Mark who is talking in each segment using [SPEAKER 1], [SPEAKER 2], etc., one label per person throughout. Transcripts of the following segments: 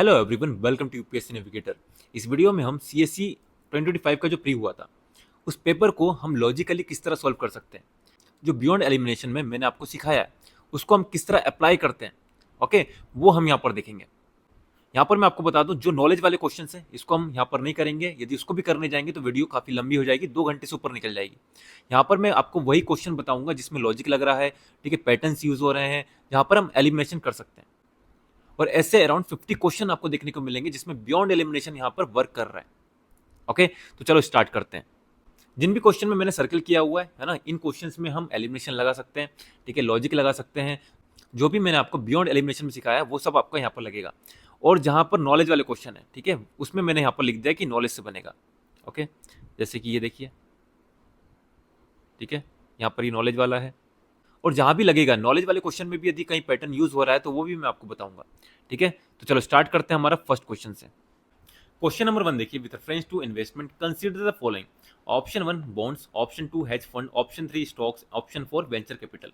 [SPEAKER 1] Hello everyone, welcome to UPSC navigator. इस video में हम सीएससी 2025 का जो प्री हुआ था उस पेपर को हम लॉजिकली किस तरह सॉल्व कर सकते हैं, जो बियॉन्ड एलिमिनेशन में मैंने आपको सिखाया है उसको हम किस तरह अप्लाई करते हैं। ओके, वो हम यहाँ पर देखेंगे। यहाँ पर मैं आपको बता दूं, जो नॉलेज वाले क्वेश्चन हैं इसको हम यहाँ पर नहीं करेंगे। यदि उसको भी करने जाएंगे तो वीडियो काफ़ी लंबी हो जाएगी, 2 घंटे से ऊपर निकल जाएगी। यहाँ पर मैं आपको वही क्वेश्चन बताऊंगा जिसमें लॉजिक लग रहा है, ठीक है, पैटर्न्स यूज हो रहे हैं, जहाँ पर हम एलिमिनेशन कर सकते हैं। और ऐसे अराउंड 50 क्वेश्चन आपको देखने को मिलेंगे जिसमें बियॉन्ड एलिमिनेशन यहां पर वर्क कर रहा है। ओके, तो चलो स्टार्ट करते हैं। जिन भी क्वेश्चन में मैंने सर्कल किया हुआ है ना, इन क्वेश्चंस में हम एलिमिनेशन लगा सकते हैं, ठीक है, लॉजिक लगा सकते हैं। जो भी मैंने आपको बियॉन्ड एलिमिनेशन में सिखाया है वो सब आपको यहाँ पर लगेगा। और जहां पर नॉलेज वाले क्वेश्चन है, ठीक है, उसमें मैंने यहाँ पर लिख दिया कि नॉलेज से बनेगा। ओके, जैसे कि ये देखिए, ठीक है, यहाँ पर ये नॉलेज वाला है। और जहां भी लगेगा नॉलेज वाले क्वेश्चन में भी यदि कहीं पैटर्न यूज हो रहा है तो वो भी मैं आपको बताऊंगा। ठीक है, तो चलो स्टार्ट करते हैं हमारा फर्स्ट क्वेश्चन से। क्वेश्चन नंबर 1 देखिए, with reference to investment consider the following. Option 1 bonds, option 2 hedge fund, option 3 stocks, option 4 venture capital.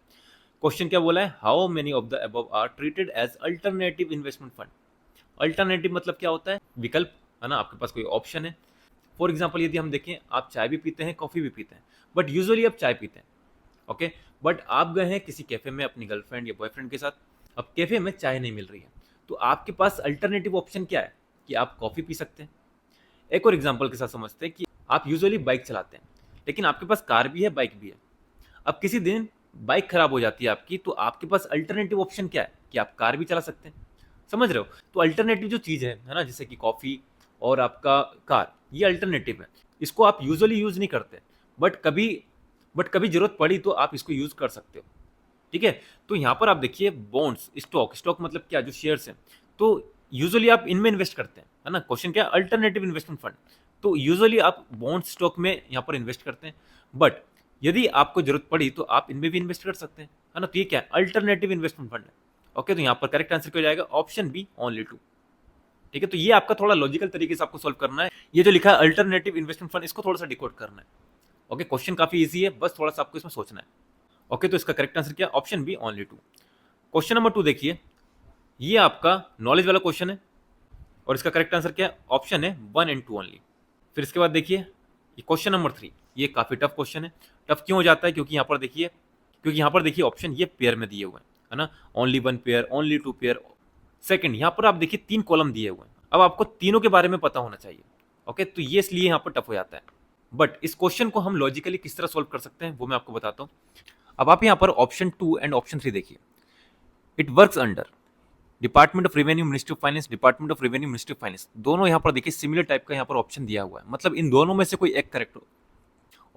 [SPEAKER 1] Question क्या बोला है? How many of the above are treated as alternative investment fund. Alternative मतलब क्या होता है? विकल्प, है ना, आपके पास कोई ऑप्शन है। फॉर एग्जाम्पल यदि हम देखें, आप चाय भी पीते हैं, कॉफी भी पीते हैं, बट यूजुअली आप चाय पीते हैं। ओके, बट आप गए हैं किसी कैफे में अपनी गर्लफ्रेंड या बॉयफ्रेंड के साथ, अब कैफे में चाय नहीं मिल रही है, तो आपके पास अल्टरनेटिव ऑप्शन क्या है कि आप कॉफी पी सकते हैं। एक और एग्जांपल के साथ समझते हैं कि आप यूजुअली बाइक चलाते हैं, लेकिन आपके पास कार भी है, बाइक भी है। अब किसी दिन बाइक खराब हो जाती है आपकी, तो आपके पास अल्टरनेटिव ऑप्शन क्या है कि आप कार भी चला सकते हैं। समझ रहे हो? तो अल्टरनेटिव जो चीज़ है ना, जैसे कि कॉफ़ी और आपका कार, ये अल्टरनेटिव है। इसको आप यूजुअली यूज़ नहीं करते, बट कभी बट कभी जरूरत पड़ी तो आप इसको यूज़ कर सकते हो। ठीक है, तो यहाँ पर आप देखिए बॉन्ड्स, स्टॉक, स्टॉक मतलब क्या? जो शेयर्स हैं, तो यूजुअली आप इनमें इन्वेस्ट करते हैं, है ना। क्वेश्चन क्या? Alternative investment fund. तो यूजुअली आप बॉन्ड स्टॉक में यहाँ पर इन्वेस्ट करते हैं, बट यदि आपको जरूरत पड़ी तो आप इनमें भी इन्वेस्ट कर सकते हैं, है ना। तो ये क्या है? अल्टरनेटिव इन्वेस्टमेंट फंड है। ओके, तो यहाँ पर करेक्ट आंसर क्या हो जाएगा? Option B, only two. ठीक है, तो ये आपका थोड़ा लॉजिकल तरीके से आपको सोल्व करना है। ये जो लिखा है अल्टरनेटिव इन्वेस्टमेंट फंड, इसको थोड़ा सा डिकोड करना है। ओके, क्वेश्चन काफी इजी है, बस थोड़ा सा आपको इसमें सोचना है। ओके, तो इसका करेक्ट आंसर क्या? Option B, only two. Question number 2 देखिए, ये आपका नॉलेज वाला क्वेश्चन है और इसका करेक्ट आंसर क्या है? ऑप्शन है 1 एंड 2 ओनली। फिर इसके बाद देखिए, ये क्वेश्चन नंबर 3, ये काफी टफ क्वेश्चन है। टफ क्यों हो जाता है? क्योंकि यहाँ पर देखिए ऑप्शन ये पेयर में दिए हुए हैं, है ना। Only 1 pair, only 2 pair. Second, यहाँ पर आप देखिए 3 कॉलम दिए हुए हैं। अब आपको तीनों के बारे में पता होना चाहिए। ओके, तो ये इसलिए यहाँ पर टफ हो जाता है। बट इस क्वेश्चन को हम लॉजिकली किस तरह सोल्व कर सकते हैं वो मैं आपको बताता हूँ। अब आप यहाँ पर ऑप्शन 2 एंड ऑप्शन 3 देखिए। It works under department of revenue, ministry of finance, department of revenue, ministry of finance. दोनों यहाँ पर देखिए सिमिलर टाइप का यहाँ पर ऑप्शन दिया हुआ है, मतलब इन दोनों में से कोई एक करेक्ट हो।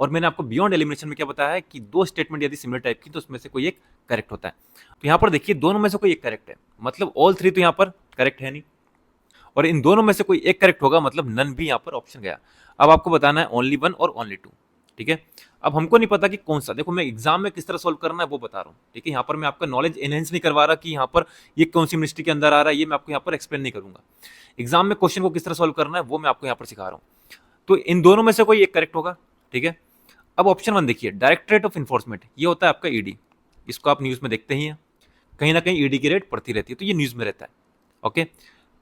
[SPEAKER 1] और मैंने आपको बियॉन्ड एलिमिनेशन में क्या बताया है कि 2 स्टेटमेंट यदि सिमिलर टाइप की तो उसमें से कोई एक करेक्ट होता है। तो यहाँ पर देखिए दोनों में से कोई एक करेक्ट है, मतलब ऑल 3 तो यहाँ पर करेक्ट है नहीं, और इन दोनों में से कोई एक करेक्ट होगा, मतलब नन भी यहाँ पर ऑप्शन गया। अब आपको बताना है ओनली 1 और ओनली 2। ठीक है, अब हमको नहीं पता कि कौन सा, देखो मैं एग्जाम में किस तरह सोल्व करना है वो बता रहा हूँ। ठीक है, यहाँ पर मैं आपका नॉलेज एनहेंस नहीं करवा रहा कि यहाँ पर ये कौन सी मिनिस्ट्री के अंदर आ रहा है, ये मैं आपको यहाँ पर एक्सप्लेन नहीं करूंगा। एग्जाम में क्वेश्चन को किस तरह सोल्व करना है वो मैं आपको यहाँ पर सिखा रहा हूँ। तो इन दोनों में से कोई एक करेक्ट होगा। ठीक है, अब ऑप्शन 1 देखिए, डायरेक्टरेट ऑफ इन्फोर्समेंट, ये होता है आपका ईडी। इसको आप न्यूज में देखते ही हैं, कहीं ना कहीं ईडी की रेट पड़ती रहती है, तो ये न्यूज में रहता है। ओके,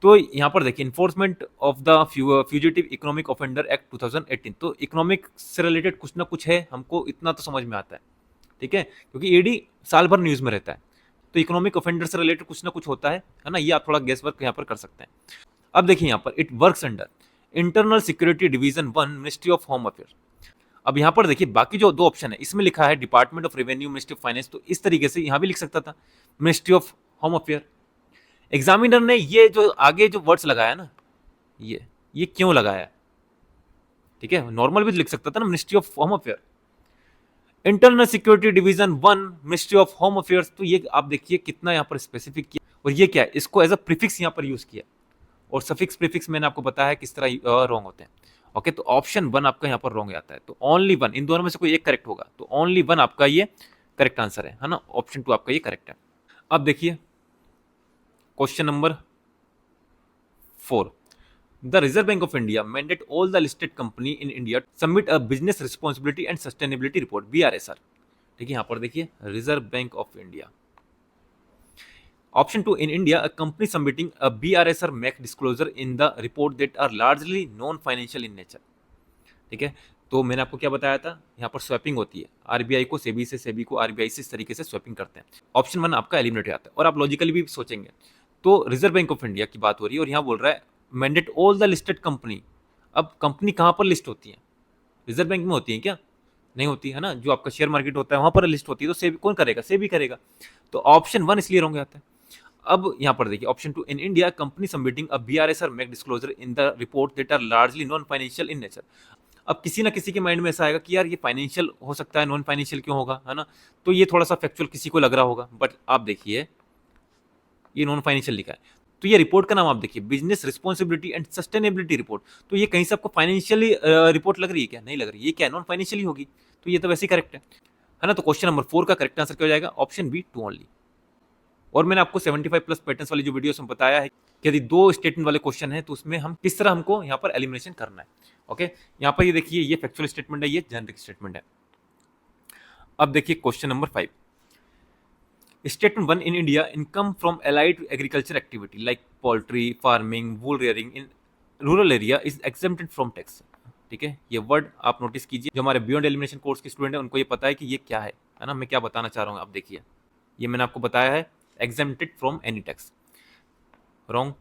[SPEAKER 1] तो यहाँ पर देखिए enforcement of the fugitive economic offender act 2018, तो इकोनॉमिक से रिलेटेड कुछ ना कुछ है, हमको इतना तो समझ में आता है। ठीक है, क्योंकि ईडी साल भर न्यूज में रहता है, तो इकोनॉमिक ऑफेंडर से रिलेटेड कुछ ना कुछ होता है ना। ये आप थोड़ा गेस वर्क यहाँ पर कर सकते हैं। अब देखिए यहाँ पर it works under internal security division 1, ministry of home affair. अब यहाँ पर देखिए बाकी जो 2 ऑप्शन है, इसमें लिखा है department of revenue, ministry of finance, तो इस तरीके से यहाँ भी लिख सकता था ministry of home affair. Examiner ने ये जो आगे जो वर्ड्स लगाया ना, ये क्यों लगाया? ठीक है, नॉर्मल भी लिख सकता था ना, ministry of home affair, internal security division 1, ministry of home affairs. तो ये आप देखिए कितना यहाँ पर स्पेसिफिक किया, और ये क्या है? इसको एज अ प्रीफिक्स यहाँ पर यूज किया, और सफिक्स प्रीफिक्स मैंने आपको बताया किस तरह रॉन्ग होते हैं। ओके, तो ऑप्शन 1 आपका यहाँ पर रॉन्ग आता है, तो ओनली 1, इन दोनों में से कोई एक करेक्ट होगा, तो ओनली 1 आपका ये करेक्ट आंसर है ना। ऑप्शन 2 आपका ये करेक्ट है। अब देखिए question number 4, the Reserve Bank of India mandate all the listed company in India to submit a business responsibility and sustainability report, BRSR। ठीक है, यहाँ पर देखिए Reserve Bank of India, option two, in India a company submitting a BRSR make disclosure in the report that are largely non financial in nature. ठीक है, तो मैंने आपको क्या बताया था, यहाँ पर स्वैपिंग होती है, आरबीआई को सेबी से, सेबी को आरबीआई से, इस तरीके से स्वैपिंग करते हैं। ऑप्शन वन आपका एलिमिनेट आता है। और आप लॉजिकली भी सोचेंगे तो रिजर्व बैंक ऑफ इंडिया की बात हो रही है और यहाँ बोल रहा है mandate all the listed company. अब कंपनी कहाँ पर लिस्ट होती है? रिजर्व बैंक में होती है क्या? नहीं होती है ना, जो आपका शेयर मार्केट होता है वहां पर लिस्ट होती है, तो सेबी कौन करेगा? सेबी करेगा। तो ऑप्शन वन इसलिए रॉन्ग आता है। अब यहाँ पर देखिए option two, in India company submitting a BRSR make disclosure in the report that are largely non financial in nature. अब किसी ना किसी के माइंड में ऐसा आएगा कि यार ये फाइनेंशियल हो सकता है, नॉन फाइनेंशियल क्यों होगा, है ना? तो ये थोड़ा सा फैक्चुअल किसी को लग रहा होगा, बट आप देखिए ये नॉन फाइनेंशियल लिखा है। तो ये रिपोर्ट का नाम आप देखिए, business responsibility and sustainability report. तो ये कहीं से आपको फाइनेंशियली रिपोर्ट लग रही है क्या? नहीं लग रही। ये क्या है? नॉन फाइनेंशियली होगी। तो ये तो वैसे ही करेक्ट है ना? तो क्वेश्चन नंबर 4 का करेक्ट आंसर क्या हो जाएगा? Option B, two only. और मैंने आपको 75 प्लस पैटर्न्स वाली जो वीडियोस में बताया है कि यदि दो स्टेटमेंट वाले क्वेश्चन है तो उसमें हम किस तरह हमको यहाँ पर एलिमिनेशन करना है। ओके, यहाँ पर ये देखिए, ये फैक्चुअल स्टेटमेंट है, ये जेनरिक स्टेटमेंट है। अब देखिए question number 5, statement 1, in India income from allied agriculture activity like poultry farming wool rearing in rural area is exempted from tax. ठीक है, ये वर्ड आप नोटिस कीजिए, जो हमारे बियॉन्ड एलिमिनेशन कोर्स के स्टूडेंट हैं उनको ये पता है कि ये क्या है ना? मैं क्या बताना चाह रहा हूँ, आप देखिए, ये मैंने आपको बताया है exempted from any tax. Wrong.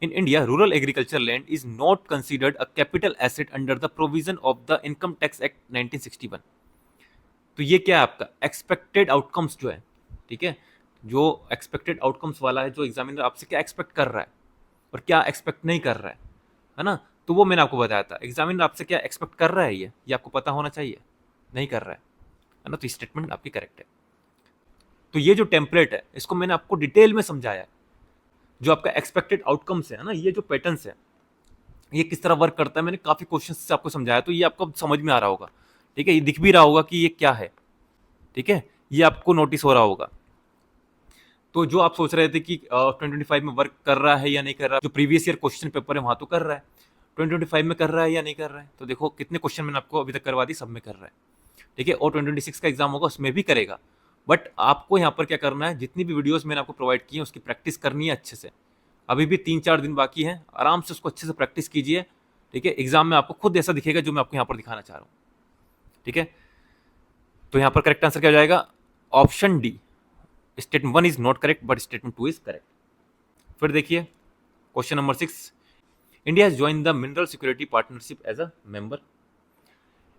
[SPEAKER 1] In India, rural agriculture land is not considered a capital asset under the provision of the Income Tax Act 1961. तो ये क्या है आपका एक्सपेक्टेड आउटकम्स जो है, ठीक है, जो एक्सपेक्टेड आउटकम्स वाला है, जो एग्जामिनर आपसे क्या एक्सपेक्ट कर रहा है और क्या एक्सपेक्ट नहीं कर रहा है ना? तो वो मैंने आपको बताया था, एग्जामिनर आपसे क्या एक्सपेक्ट कर रहा है ये आपको पता होना चाहिए, नहीं कर रहा है ना? तो स्टेटमेंट आपकी करेक्ट है। तो ये जो टेम्पलेट है इसको मैंने आपको डिटेल में समझाया है, जो आपका एक्सपेक्टेड आउटकम्स है ना, ये जो पैटर्न्स है ये किस तरह वर्क करता है, मैंने काफी क्वेश्चन से आपको समझाया, तो ये आपको समझ में आ रहा होगा। ठीक है, ये दिख भी रहा होगा कि ये क्या है। ठीक है, ये आपको नोटिस हो रहा होगा। तो जो आप सोच रहे थे कि 2025 में वर्क कर रहा है या नहीं कर रहा, जो प्रीवियस ईयर क्वेश्चन पेपर है वहां तो कर रहा है, 2025 में कर रहा है या नहीं कर रहा है, तो देखो कितने क्वेश्चन मैंने आपको अभी तक करवा दी, सब में कर रहा है। ठीक है, और 2026 का एग्जाम होगा उसमें भी करेगा। बट आपको यहाँ पर क्या करना है, जितनी भी वीडियोस मैंने आपको प्रोवाइड की है उसकी प्रैक्टिस करनी है अच्छे से। अभी भी 3-4 दिन बाकी है, आराम से उसको अच्छे से प्रैक्टिस कीजिए। ठीक है, एग्जाम में आपको खुद ऐसा दिखेगा जो मैं आपको यहाँ पर दिखाना चाह रहा हूँ। ठीक है, तो यहाँ पर करेक्ट आंसर क्या हो जाएगा? Option D, statement 1 is not correct but statement 2 is correct. फिर देखिए question number 6, India has join the mineral security partnership as a member.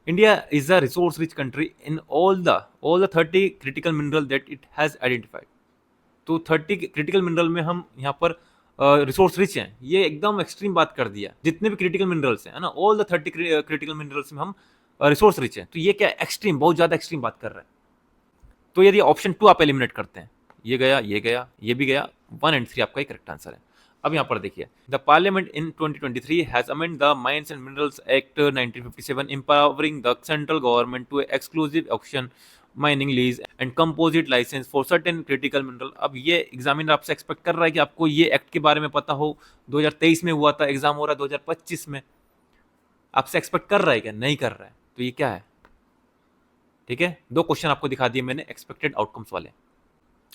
[SPEAKER 1] India is a resource-rich country in all the 30 critical mineral that it has identified. तो 30 critical mineral में हम यहाँ पर resource rich हैं, ये एकदम एक्सट्रीम बात कर दिया। जितने भी क्रिटिकल मिनरल्स हैं ना, ऑल द 30 क्रिटिकल मिनरल्स में हम रिसोर्स रिच हैं, तो ये क्या एक्सट्रीम, बहुत ज्यादा एक्सट्रीम बात कर रहा है। तो यदि ऑप्शन 2 आप एलिमिनेट करते हैं, ये गया, ये गया, ये भी गया, 1 एंड 3 आपका ही करेक्ट आंसर है। अब यहाँ पर देखिए, the parliament in 2023 has amend the mines and minerals act 1957 empowering the central government to exclusive auction mining lease and composite licence for certain critical mineral. अब ये एग्जामिनर आपसे एक्सपेक्ट कर रहा है कि आपको ये एक्ट के बारे में पता हो, 2023 में हुआ था, एग्जाम हो रहा है 2025 में, आपसे एक्सपेक्ट कर रहा है क्या? नहीं कर रहा है। तो ये क्या है? ठीक है, 2 क्वेश्चन आपको दिखा दिए मैंने एक्सपेक्टेड आउटकम्स वाले।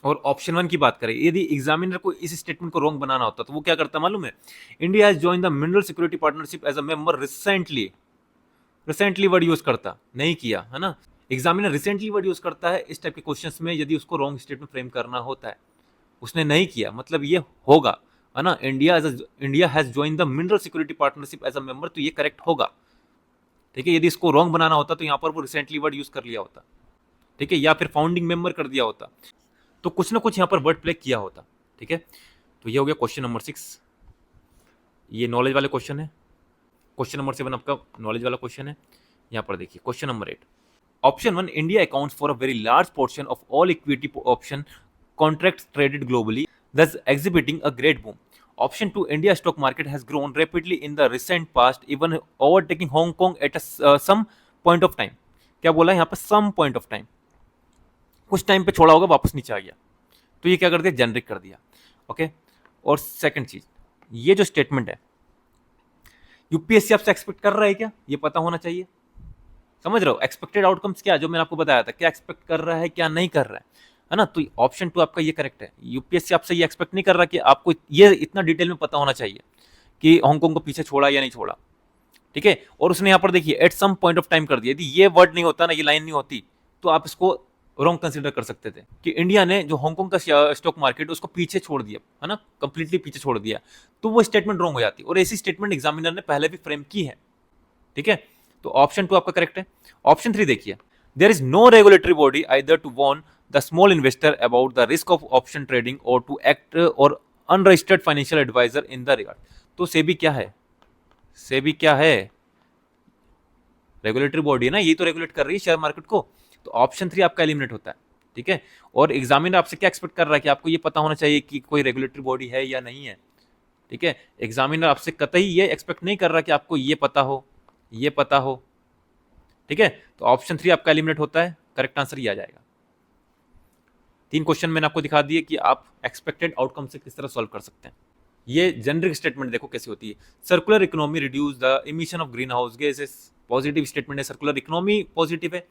[SPEAKER 1] और ऑप्शन 1 की बात करें, यदि एग्जामिनर को इस स्टेटमेंट को रॉन्ग बनाना होता तो वो क्या करता मालूम है? India has join the mineral security partnership as a member recently word use करता, नहीं किया, है ना? एग्जामिनर रिसेंटली वर्ड यूज करता है इस टाइप के क्वेश्चंस में, यदि उसको रॉन्ग स्टेटमेंट फ्रेम करना होता है। उसने नहीं किया, मतलब ये होगा, है ना? India has join the mineral security partnership as a member, तो ये करेक्ट होगा। ठीक है, यदि इसको रॉन्ग बनाना होता तो यहाँ पर वो रिसेंटली वर्ड यूज कर लिया होता। ठीक है, या फिर फाउंडिंग मेंबर कर दिया होता, तो कुछ ना कुछ यहाँ पर वर्ड प्ले किया होता। ठीक है, तो ये हो गया क्वेश्चन नंबर 6, ये नॉलेज वाले क्वेश्चन है। क्वेश्चन नंबर 7 आपका नॉलेज वाला क्वेश्चन है। यहाँ पर देखिए question number 8, option 1, India accounts for a very large portion of all equity option contracts traded globally, thus exhibiting a great boom. Option 2, India stock market has grown rapidly in the recent past, even overtaking Hong Kong at some point of time. क्या बोला है यहाँ पर? some point of time, कुछ time पे छोड़ा होगा, वापस नीचे आ गया, तो ये क्या कर दिया? जेनरिक कर दिया। ओके, और सेकंड चीज, ये जो स्टेटमेंट है यूपीएससी आपसे एक्सपेक्ट कर रहा है क्या? ये पता होना चाहिए। समझ रहे हो? एक्सपेक्टेड आउटकम्स क्या, जो मैंने आपको बताया था, क्या एक्सपेक्ट कर रहा है, क्या नहीं कर रहा है ना। तो ऑप्शन 2 आपका ये करेक्ट है। यूपीएससी आपसे ये एक्सपेक्ट नहीं कर रहा कि आपको ये इतना डिटेल में पता होना चाहिए कि हांगकांग को पीछे छोड़ा या नहीं छोड़ा, ठीक है। और उसने यहाँ पर देखिए at some point of time कर दिया। यदि ये वर्ड नहीं होता ना, ये लाइन नहीं होती, तो आप इसको रॉन्ग कंसिडर कर सकते थे कि इंडिया ने जो हांगकांग का स्टॉक मार्केट उसको पीछे छोड़ दिया, है ना, कंप्लीटली पीछे छोड़ दिया, तो वो स्टेटमेंट रॉन्ग हो जाती। और ऐसी स्टेटमेंट एग्जामिनर ने पहले भी फ्रेम की है, ठीक है। तो ऑप्शन 2 आपका करेक्ट है। ऑप्शन 3 देखिए, there is no regulatory body either to warn the small investor about the risk of option trading और टू एक्ट और unregistered financial adviser in the regard. तो सेबी क्या है? सेबी क्या है? रेगुलेटरी बॉडी है ना, ये तो रेगुलेट कर रही है शेयर मार्केट को। तो ऑप्शन 3 आपका एलिमिनेट होता है, ठीक है। और एग्जामिनर आपसे क्या एक्सपेक्ट कर रहा है कि आपको ये पता होना चाहिए कि कोई रेगुलेटरी बॉडी है या नहीं है, ठीक है। एग्जामिनर आपसे कतई ये एक्सपेक्ट नहीं कर रहा कि आपको ये पता हो, ये पता हो, ठीक है। तो ऑप्शन 3 आपका एलिमिनेट होता है, करेक्ट आंसर ये आ जाएगा। 3 क्वेश्चन मैंने आपको दिखा दिए कि आप एक्सपेक्टेड आउटकम से किस तरह सॉल्व कर सकते हैं। ये जेनरिक स्टेटमेंट देखो कैसी होती है। Circular economy reduce the emission of green house gases, positive statement है। सर्कुलर इकोनॉमी पॉजिटिव है,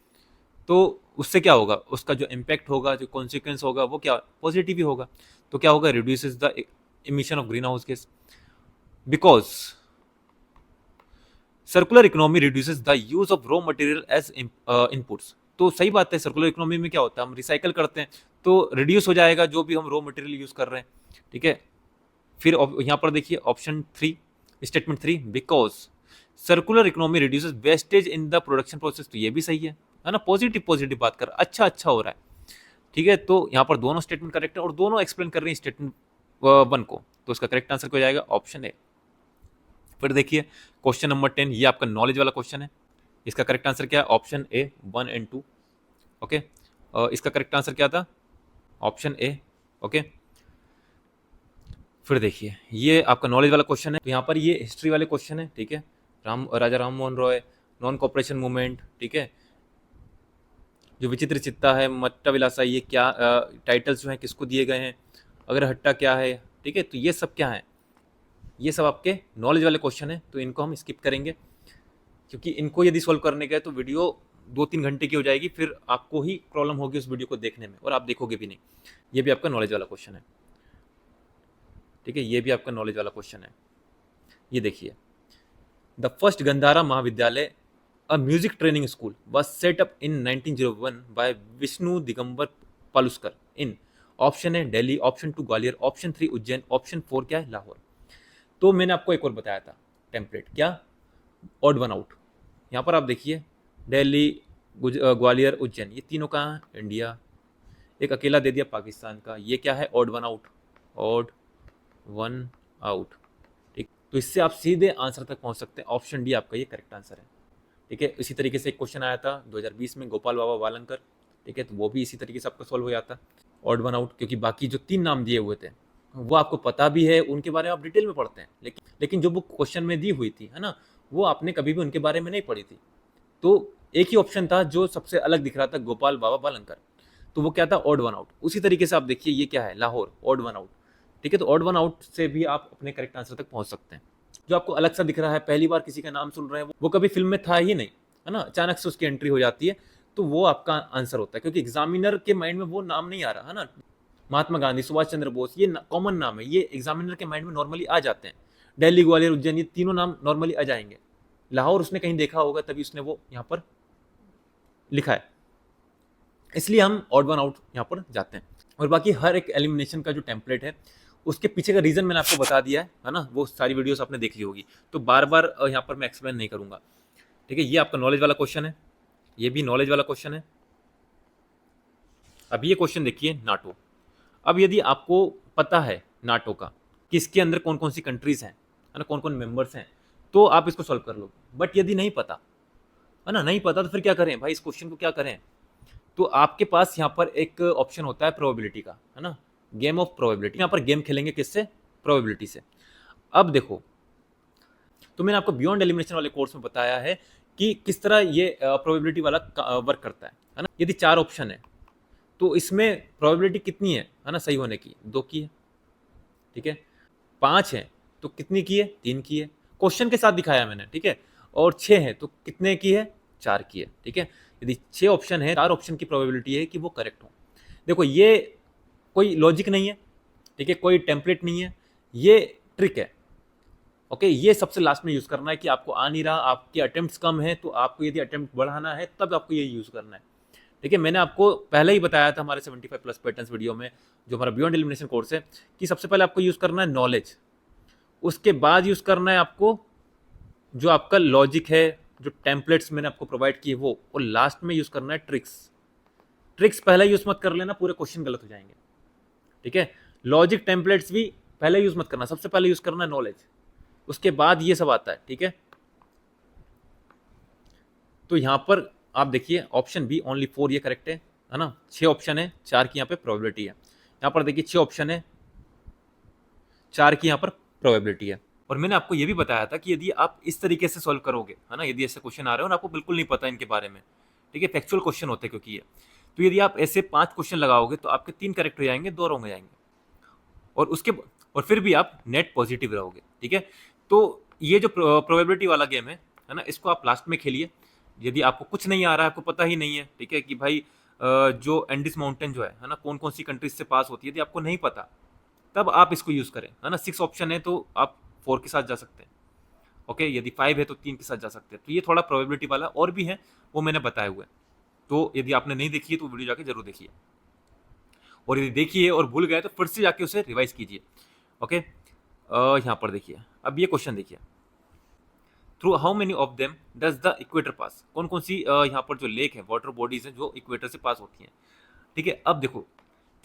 [SPEAKER 1] तो उससे क्या होगा, उसका जो इम्पैक्ट होगा, जो कॉन्सिक्वेंस होगा, वो क्या पॉजिटिव ही होगा। तो क्या होगा, reduces the emission of greenhouse gas because circular economy reduces the use of raw material as inputs. तो सही बात है, सर्कुलर इकोनॉमी में क्या होता है, हम रिसाइकल करते हैं, तो रिड्यूस हो जाएगा जो भी हम रॉ मटेरियल यूज कर रहे हैं, ठीक है। फिर यहाँ पर देखिए option 3, statement 3, because circular economy reduces wastage in the production process. तो ये भी सही है ना, पॉजिटिव पॉजिटिव बात कर, अच्छा अच्छा हो रहा है, ठीक है। तो यहाँ पर दोनों स्टेटमेंट करेक्ट है और दोनों एक्सप्लेन कर रहे हैं स्टेटमेंट 1 को। तो इसका करेक्ट आंसर क्या हो जाएगा, ऑप्शन ए। फिर देखिए क्वेश्चन नंबर 10, ये आपका नॉलेज वाला क्वेश्चन है। इसका करेक्ट आंसर क्या है, ऑप्शन ए 1 एंड 2, ओके। इसका करेक्ट आंसर क्या था, ऑप्शन ए, ओके। फिर देखिए ये आपका नॉलेज वाला क्वेश्चन है, तो यहाँ पर ये हिस्ट्री वाले क्वेश्चन है, ठीक है। Raja Ram Mohan Roy, non cooperation movement, ठीक है। जो विचित्र चित्ता है, मट्टा विलासा, ये क्या टाइटल्स जो हैं किसको दिए गए हैं, अगर हट्टा क्या है, ठीक है। तो ये सब क्या है, ये सब आपके नॉलेज वाले क्वेश्चन है, तो इनको हम स्किप करेंगे क्योंकि इनको यदि सॉल्व करने गए तो वीडियो 2-3 घंटे की हो जाएगी, फिर आपको ही प्रॉब्लम होगी उस वीडियो को देखने में और आप देखोगे भी नहीं। ये भी आपका नॉलेज वाला क्वेश्चन है, ठीक है। ये भी आपका नॉलेज वाला क्वेश्चन है। ये देखिए, the first Gandhara Mahavidyalaya a music training school was set up in 1901 by Vishnu Digambar Paluskar in, option है Delhi, option 2 Gwalior, option 3 Ujjain, option 4 क्या है, लाहौर। तो मैंने आपको एक और बताया था टेम्पलेट, क्या, ऑड वन आउट। यहाँ पर आप देखिए दिल्ली, ग्वालियर, उज्जैन, ये तीनों कहाँ है, इंडिया। एक अकेला दे दिया पाकिस्तान का, ये क्या है, odd one out, odd one out, ठीक। तो इससे आप सीधे आंसर तक पहुँच सकते हैं। ऑप्शन डी आपका ये करेक्ट आंसर है, ठीक है। इसी तरीके से एक क्वेश्चन आया था 2020 में, गोपाल बाबा वालंकर, ठीक है। तो वो भी इसी तरीके से आपका सॉल्व हो जाता ऑड वन आउट, क्योंकि बाकी जो 3 नाम दिए हुए थे वो आपको पता भी है, उनके बारे में आप डिटेल में पढ़ते हैं, लेकिन जो बुक क्वेश्चन में दी हुई थी, है ना, वो आपने कभी भी उनके बारे में नहीं पढ़ी थी। तो एक ही ऑप्शन था जो सबसे अलग दिख रहा था, गोपाल बाबा वालंकर, तो वो क्या था, ऑड वन आउट। उसी तरीके से आप देखिए ये क्या है, लाहौर, ऑड वन आउट, ठीक है। तो ऑड वन आउट से भी आप अपने करेक्ट आंसर तक पहुंच सकते हैं। जो आपको अलग सा दिख रहा है, पहली बार किसी का नाम सुन रहे हैं, वो कभी फिल्म में था ही नहीं, है ना, अचानक से उसकी एंट्री हो जाती है, तो वो आपका आंसर होता है, क्योंकि एग्जामिनर के माइंड में वो नाम नहीं आ रहा है ना। महात्मा गांधी, सुभाष चंद्र बोस, ये कॉमन नाम है, ये एग्जामिनर के माइंड में नॉर्मली आ जाते हैं। दिल्ली, ग्वालियर, उज्जैन, ये तीनों नाम नॉर्मली आ जाएंगे। लाहौर उसने कहीं देखा होगा, तभी उसने वो यहाँ पर लिखा है, इसलिए हम ऑड वन आउट यहाँ पर जाते हैं। और बाकी हर एक एलिमिनेशन का जो टेम्पलेट है, उसके पीछे का रीजन मैंने आपको बता दिया है ना, वो सारी वीडियोस आपने देख ली होगी, तो बार बार यहाँ पर मैं एक्सप्लेन नहीं करूंगा, ठीक है। ये आपका नॉलेज वाला क्वेश्चन है, ये भी नॉलेज वाला क्वेश्चन है। अब ये क्वेश्चन देखिए, नाटो। अब यदि आपको पता है नाटो का कि इसके अंदर कौन कौन सी कंट्रीज हैं, है ना, कौन कौन मेंबर्स हैं, तो आप इसको सॉल्व कर लोगे। बट यदि नहीं पता, है ना, नहीं पता, तो फिर क्या करें भाई, इस क्वेश्चन को क्या करें। तो आपके पास यहाँ पर एक ऑप्शन होता है प्रोबेबिलिटी का, है ना, गेम ऑफ प्रोबेबिलिटी। यहाँ पर गेम खेलेंगे किससे, प्रोबेबिलिटी से। अब देखो, तो मैंने आपको बियॉन्ड एलिमिनेशन वाले कोर्स में बताया है कि किस तरह ये प्रोबेबिलिटी वाला वर्क करता है ना। यदि 4 ऑप्शन है तो इसमें प्रोबेबिलिटी कितनी है ना, सही होने की, 2 की है, ठीक है। 5 है तो कितनी की है, 3 की है, क्वेश्चन के साथ दिखाया मैंने, ठीक है। और 6 है तो कितने की है, 4 की है, ठीक है। यदि 6 ऑप्शन है, 4 ऑप्शन की प्रोबेबिलिटी है कि वो करेक्ट हो। देखो ये कोई लॉजिक नहीं है, ठीक है, कोई टेम्पलेट नहीं है, ये ट्रिक है। ओके, ये सबसे लास्ट में यूज़ करना है कि आपको आ नहीं रहा, आपके अटेम्प्ट्स कम है, तो आपको यदि अटेम्प्ट बढ़ाना है तब आपको ये यूज़ करना है। ठीक है, मैंने आपको पहले ही बताया था हमारे 75 प्लस पैटर्न्स वीडियो में, जो हमारा बियॉन्ड एलिमिनेशन कोर्स है, कि सबसे पहले आपको यूज़ करना है नॉलेज, उसके बाद यूज़ करना है आपको जो आपका लॉजिक है, जो टेम्पलेट्स मैंने आपको प्रोवाइड किए वो, और लास्ट में यूज़ करना है ट्रिक्स। ट्रिक्स पहले यूज़ मत कर लेना, पूरे क्वेश्चन गलत हो जाएंगे। ठीक है, लॉजिक टेम्पलेट्स भी पहले यूज़ मत करना, सबसे पहले यूज़ करना है नॉलेज, उसके बाद ये सब आता है। ठीक है, तो यहाँ पर आप देखिए ऑप्शन बी ओनली 4 ये करेक्ट है ना। 6 ऑप्शन है, 4 की यहाँ पे प्रोबेबिलिटी है। यहाँ पर देखिए 6 ऑप्शन है, 4 की यहाँ पर प्रोबेबिलिटी है। और मैंने आपको ये भी बताया था कि यदि आप इस तरीके से सॉल्व करोगे, है ना, यदि ऐसे क्वेश्चन आ रहे हो और आपको बिल्कुल नहीं पता इनके बारे में, ठीक है, फैक्चुअल क्वेश्चन होते हैं क्योंकि ये, तो यदि आप ऐसे 5 क्वेश्चन लगाओगे तो आपके 3 करेक्ट हो जाएंगे, 2 रॉन्ग हो जाएंगे, और फिर भी आप नेट पॉजिटिव रहोगे। ठीक है, तो ये जो प्रोबेबिलिटी वाला गेम है ना, इसको आप लास्ट में खेलिए। यदि आपको कुछ नहीं आ रहा है, आपको पता ही नहीं है, ठीक है, कि भाई जो एंडिस माउंटेन जो है ना, कौन कौन सी कंट्रीज से पास होती है, यदि आपको नहीं पता तब आप इसको यूज़ करें, है ना। 6 ऑप्शन है तो आप 4 के साथ जा सकते हैं। ओके, यदि 5 है तो 3 के साथ जा सकते हैं। तो ये थोड़ा प्रोबेबिलिटी वाला और भी है, वो मैंने बताए हुए हैं। तो यदि आपने नहीं देखी है तो वीडियो जाके जरूर देखिए, और यदि देखिए और भूल गए तो फिर से जाके उसे रिवाइज कीजिए। ओके, यहाँ पर देखिए, अब ये क्वेश्चन देखिए, through how many of them does the equator pass, कौन कौन सी यहाँ पर जो लेक है, वाटर बॉडीज है जो इक्वेटर से पास होती हैं। ठीक है, अब देखो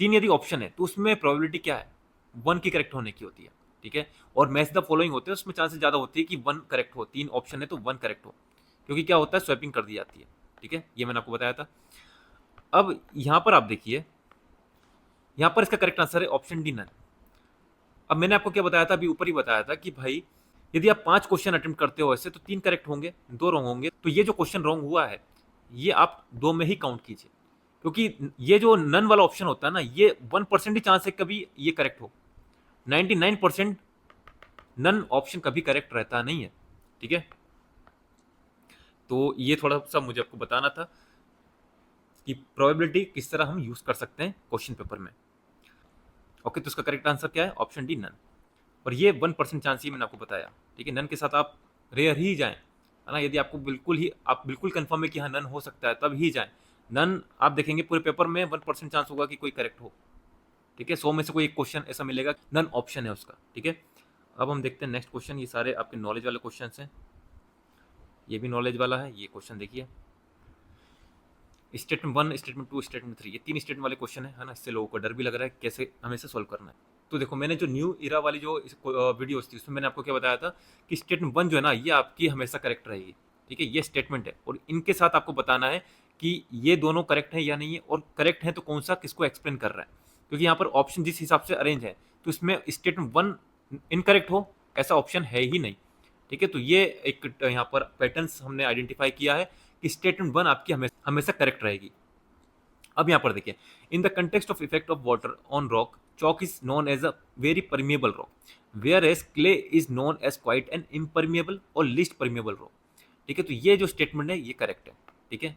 [SPEAKER 1] 3 यदि ऑप्शन है तो उसमें प्रोबेबिलिटी क्या है, 1 की करेक्ट होने की होती है। ठीक है, और मैच द फॉलोइंग होते हैं, उसमें चांसेस ज़्यादा होती है कि 1 करेक्ट हो, 3 ऑप्शन है तो 1 करेक्ट हो, क्योंकि क्या होता है, स्वैपिंग कर दी जाती है। ठीक है, ये मैंने आपको बताया था। अब यहाँ पर आप देखिए, यहाँ पर इसका करेक्ट आंसर है ऑप्शन डी, नन। अब मैंने आपको क्या बताया था, अभी ऊपर ही बताया था कि भाई यदि आप 5 क्वेश्चन अटेम्प्ट करते हो ऐसे, तो 3 करेक्ट होंगे, 2 रॉन्ग होंगे, तो ये जो क्वेश्चन रॉन्ग हुआ है ये आप 2 में ही काउंट कीजिए, क्योंकि ये जो नन वाला ऑप्शन होता है ना, ये 1% ही चांस है कभी ये करेक्ट हो, 99% नन ऑप्शन कभी करेक्ट रहता नहीं है। ठीक है, तो ये थोड़ा सा मुझे आपको बताना था कि प्रोबेबिलिटी किस तरह हम यूज कर सकते हैं क्वेश्चन पेपर में। ओके, तो इसका करेक्ट आंसर क्या है, ऑप्शन डी, नन। और ये 1% चांस ही मैंने आपको बताया। ठीक है, नन के साथ आप रेयर ही जाएं, है ना। यदि आपको आप बिल्कुल कंफर्म है कि हाँ नन हो सकता है, तब ही जाएं। नन आप देखेंगे पूरे पेपर में 1% चांस होगा कि कोई करेक्ट हो। ठीक है, 100 में से कोई एक क्वेश्चन ऐसा मिलेगा नन ऑप्शन है उसका। ठीक है, अब हम देखते हैं नेक्स्ट क्वेश्चन। ये सारे आपके नॉलेज वाले क्वेश्चन हैं, ये भी नॉलेज वाला है। ये क्वेश्चन देखिए, स्टेटमेंट 1, स्टेटमेंट 2, स्टेटमेंट 3, ये 3 स्टेटमेंट वाले क्वेश्चन है ना। इससे लोगों को डर भी लग रहा है कैसे हमें इसे सॉल्व करना है। तो देखो, मैंने जो न्यू इरा वाली जो वीडियोस थी उसमें मैंने आपको क्या बताया था कि स्टेटमेंट 1 जो है ना, ये आपकी हमेशा करेक्ट रहेगी। ठीक है, ये स्टेटमेंट है, और इनके साथ आपको बताना है कि ये दोनों करेक्ट है या नहीं है, और करेक्ट है तो कौन सा किसको एक्सप्लेन कर रहा है, क्योंकि यहाँ पर ऑप्शन जिस हिसाब से अरेंज है, तो इसमें स्टेटमेंट 1 इनकरेक्ट हो ऐसा ऑप्शन है ही नहीं। ठीक है, तो ये एक यहाँ पर पैटर्न्स हमने आइडेंटिफाई किया है कि स्टेटमेंट 1 आपकी हमेशा करेक्ट रहेगी। अब यहाँ पर देखिए, in the context of effect of water on rock, chalk is known as a very permeable rock, whereas clay is known as quite an impermeable or least permeable rock. ठीक है, तो ये जो स्टेटमेंट है ये करेक्ट है। ठीक है,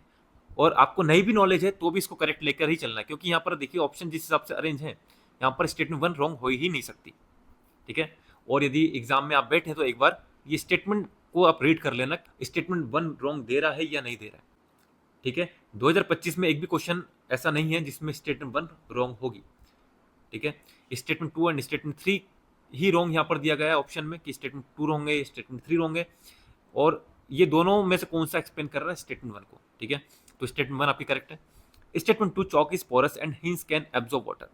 [SPEAKER 1] और आपको नहीं भी नॉलेज है तो भी इसको करेक्ट लेकर ही चलना है, क्योंकि यहाँ पर देखिए ऑप्शन जिस हिसाब से अरेंज है, यहाँ पर स्टेटमेंट 1 रॉन्ग हो ही नहीं सकती। ठीक है, और यदि एग्जाम में आप बैठे तो एक बार ये स्टेटमेंट को आप रीड कर लेना, स्टेटमेंट 1 रॉन्ग दे रहा है या नहीं दे रहा है। ठीक है, 2025 में एक भी क्वेश्चन ऐसा नहीं है जिसमें स्टेटमेंट 1 रॉन्ग होगी। ठीक है, statement 2 and statement 3 he wrong यहाँ पर दिया गया है ऑप्शन में, कि स्टेटमेंट 2 रॉन्ग है, स्टेटमेंट 3 रॉन्ग है, और ये दोनों में से कौन सा एक्सप्लेन कर रहा है, स्टेटमेंट 1 को। ठीक है, तो स्टेटमेंट 1 आपकी करेक्ट है। Statement 2, chalk is porous and hence can absorb water,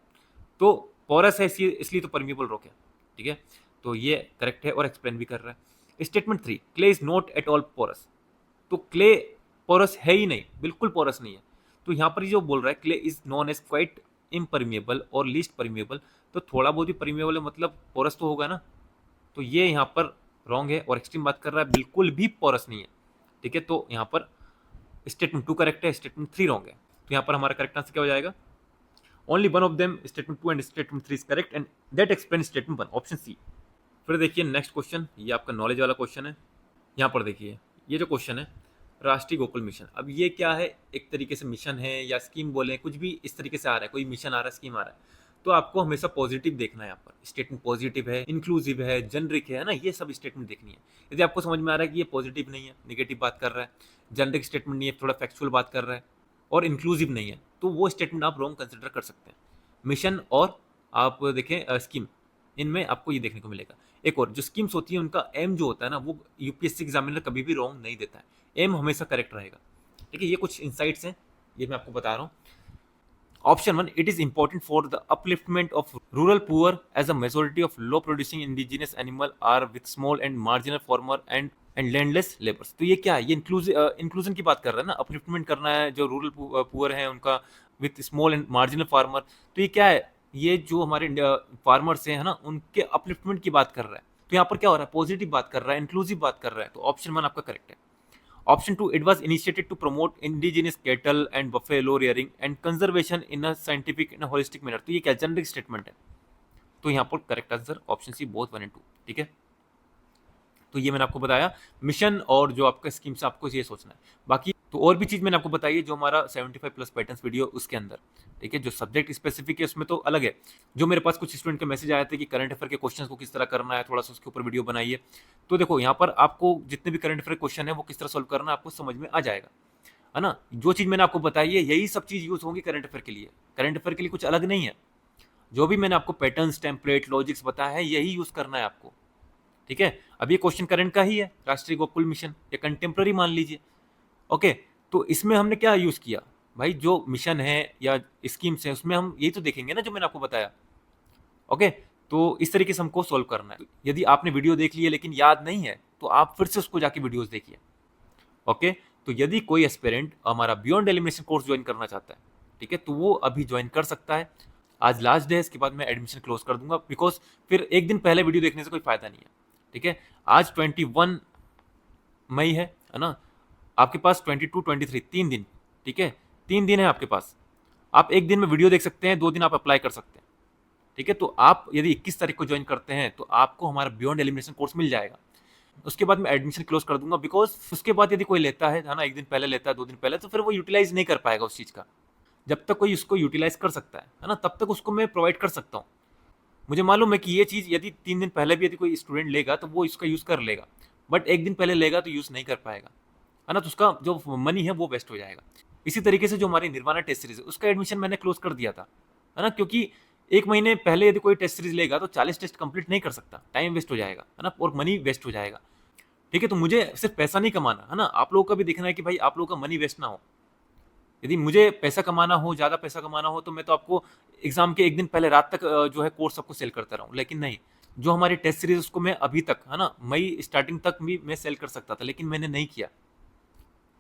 [SPEAKER 1] तो पोरस है इसलिए तो परमिएबल रॉक है। ठीक है, तो ये करेक्ट है और एक्सप्लेन भी कर रहा है। Statement 3, clay is not at all porous, तो क्ले पोरस है ही नहीं, बिल्कुल पोरस नहीं है। तो यहाँ पर जो बोल रहा है clay is non as quite impermeable और लीस्ट परमिएबल, तो थोड़ा बहुत ही परमिएबल है, मतलब पोरस तो होगा ना। तो ये यहाँ पर रॉन्ग है और एक्सट्रीम बात कर रहा है, बिल्कुल भी पोरस नहीं है। ठीक है, तो यहाँ पर स्टेटमेंट 2 करेक्ट है, स्टेटमेंट 3 रॉन्ग है। तो यहाँ पर हमारा करेक्ट आंसर क्या हो जाएगा, only one of them, statement 2 and statement 3 is correct and that explain statement 1, option C. फिर देखिए नेक्स्ट क्वेश्चन, ये आपका नॉलेज वाला क्वेश्चन है। यहाँ पर देखिए, ये जो क्वेश्चन है, राष्ट्रीय गोकुल मिशन। अब ये क्या है, एक तरीके से मिशन है या स्कीम बोले, कुछ भी इस तरीके से आ रहा है, कोई मिशन आ रहा है, स्कीम आ रहा है, तो आपको हमेशा पॉजिटिव देखना है। यहाँ पर स्टेटमेंट पॉजिटिव है, इंक्लूसिव है, जेनरिक है ना, ये सब स्टेटमेंट देखनी है। यदि आपको समझ में आ रहा है कि ये पॉजिटिव नहीं है, निगेटिव बात कर रहा है, जेनरिक स्टेटमेंट नहीं है, थोड़ा फैक्चुअल बात कर रहा है, और इंक्लूसिव नहीं है, तो वो स्टेटमेंट आप रॉन्ग कंसिडर कर सकते हैं। मिशन और आप देखें स्कीम, इनमें आपको ये देखने को मिलेगा। एक और जो स्कीम्स होती है उनका एम जो होता है ना, वो यूपीएससी एग्जामिनर कभी भी रॉन्ग नहीं देता है, एम हमेशा करेक्ट रहेगा। ठीक है, ये कुछ इंसाइट्स हैं, ये मैं आपको बता रहा हूँ। Option 1, it is important for the upliftment of rural poor as a majority of low producing indigenous animal are with small and marginal farmer and landless labours. तो ये क्या है, ये इंक्लूजन की बात कर रहा है ना, अपलिफ्टमेंट करना है जो रूरल पुअर है उनका, with small and marginal farmer. तो ये क्या है, ये जो हमारे फार्मर्स हैं, है ना, उनके अपलिफ्टमेंट की बात कर रहा है। तो यहाँ पर क्या हो रहा है, पॉजिटिव बात कर रहा है, इंक्लूसिव बात कर रहा है। तो ऑप्शन 1 आपका करेक्ट है। Option 2, it was initiated to promote indigenous cattle and buffalo rearing and conservation in a scientific and holistic manner। तो ये क्या जेनरिक स्टेटमेंट है, तो यहाँ पर correct answer option C both 1 and 2। ठीक है, तो ये मैंने आपको बताया मिशन और जो आपका स्कीम से आपको ये सोचना है। बाकी तो और भी चीज़ मैंने आपको बताई है जो हमारा 75 प्लस पैटर्न्स वीडियो उसके अंदर। ठीक है, जो सब्जेक्ट स्पेसिफिक है उसमें तो अलग है। जो मेरे पास कुछ स्टूडेंट के मैसेज आए थे कि करंट अफेयर के क्वेश्चन को किस तरह करना है, थोड़ा सा उसके ऊपर वीडियो बनाइए। तो देखो यहाँ पर आपको जितने भी करंट अफेयर क्वेश्चन है वो किस तरह सॉल्व करना है आपको समझ में आ जाएगा, है ना। जो चीज़ मैंने आपको बताई है यही सब चीज़ यूज होंगी करंट अफेयर के लिए। करंट अफेयर के लिए कुछ अलग नहीं है। जो भी मैंने आपको पैटर्न्स, टेम्पलेट, लॉजिक्स बताया है यही यूज करना है आपको। ठीक है, अब ये क्वेश्चन करंट का ही है, राष्ट्रीय गोकुल मिशन या कंटेम्प्ररी मान लीजिए। ओके, तो इसमें हमने क्या यूज किया भाई, जो मिशन है या स्कीम्स है उसमें हम यही तो देखेंगे ना जो मैंने आपको बताया। ओके, तो इस तरीके से हमको सोल्व करना है। यदि आपने वीडियो देख ली है लेकिन याद नहीं है तो आप फिर से उसको जाके वीडियोस देखिए। ओके, तो यदि कोई एस्पिरेंट हमारा बियॉन्ड एलिमिनेशन कोर्स ज्वाइन करना चाहता है, ठीक है, तो वो अभी ज्वाइन कर सकता है। आज लास्ट डे है, इसके बाद मैं एडमिशन क्लोज कर दूंगा, बिकॉज फिर एक दिन पहले वीडियो देखने से कोई फायदा नहीं है। ठीक है, आज 21 मई है ना, आपके पास 22, 23 3 दिन। ठीक है, 3 दिन है आपके पास। आप एक दिन में वीडियो देख सकते हैं, 2 दिन आप अप्लाई कर सकते हैं। ठीक है, तो आप यदि 21 तारीख को ज्वाइन करते हैं तो आपको हमारा बियॉन्ड एलिमिनेशन कोर्स मिल जाएगा। उसके बाद मैं एडमिशन क्लोज कर दूंगा, बिकॉज उसके बाद यदि कोई लेता है ना, एक दिन पहले लेता है, 2 दिन पहले, तो फिर वो यूटिलाइज नहीं कर पाएगा उस चीज़ का। जब तक कोई उसको यूटिलाइज कर सकता है ना, तब तक उसको मैं प्रोवाइड कर सकता हूँ। मुझे मालूम है कि ये चीज़ यदि 3 दिन पहले भी यदि कोई स्टूडेंट लेगा तो वो इसका यूज़ कर लेगा, बट एक दिन पहले लेगा तो यूज़ नहीं कर पाएगा, है ना, तो उसका जो मनी है वो वेस्ट हो जाएगा। इसी तरीके से जो हमारी निर्वाणा टेस्ट सीरीज है उसका एडमिशन मैंने क्लोज कर दिया था, है ना, क्योंकि एक महीने पहले यदि कोई टेस्ट सीरीज लेगा तो 40 टेस्ट कंप्लीट नहीं कर सकता, टाइम वेस्ट हो जाएगा, है ना, और मनी वेस्ट हो जाएगा। ठीक है, तो मुझे सिर्फ पैसा नहीं कमाना, है ना, आप लोगों का भी देखना है कि भाई आप लोगों का मनी वेस्ट ना हो। यदि मुझे पैसा कमाना हो, ज़्यादा पैसा कमाना हो, तो मैं तो आपको एग्जाम के एक दिन पहले रात तक जो है कोर्स आपको सेल करता रहूँ, लेकिन नहीं। जो हमारी टेस्ट सीरीज उसको मैं अभी तक, है ना, मई स्टार्टिंग तक भी मैं सेल कर सकता था, लेकिन मैंने नहीं किया।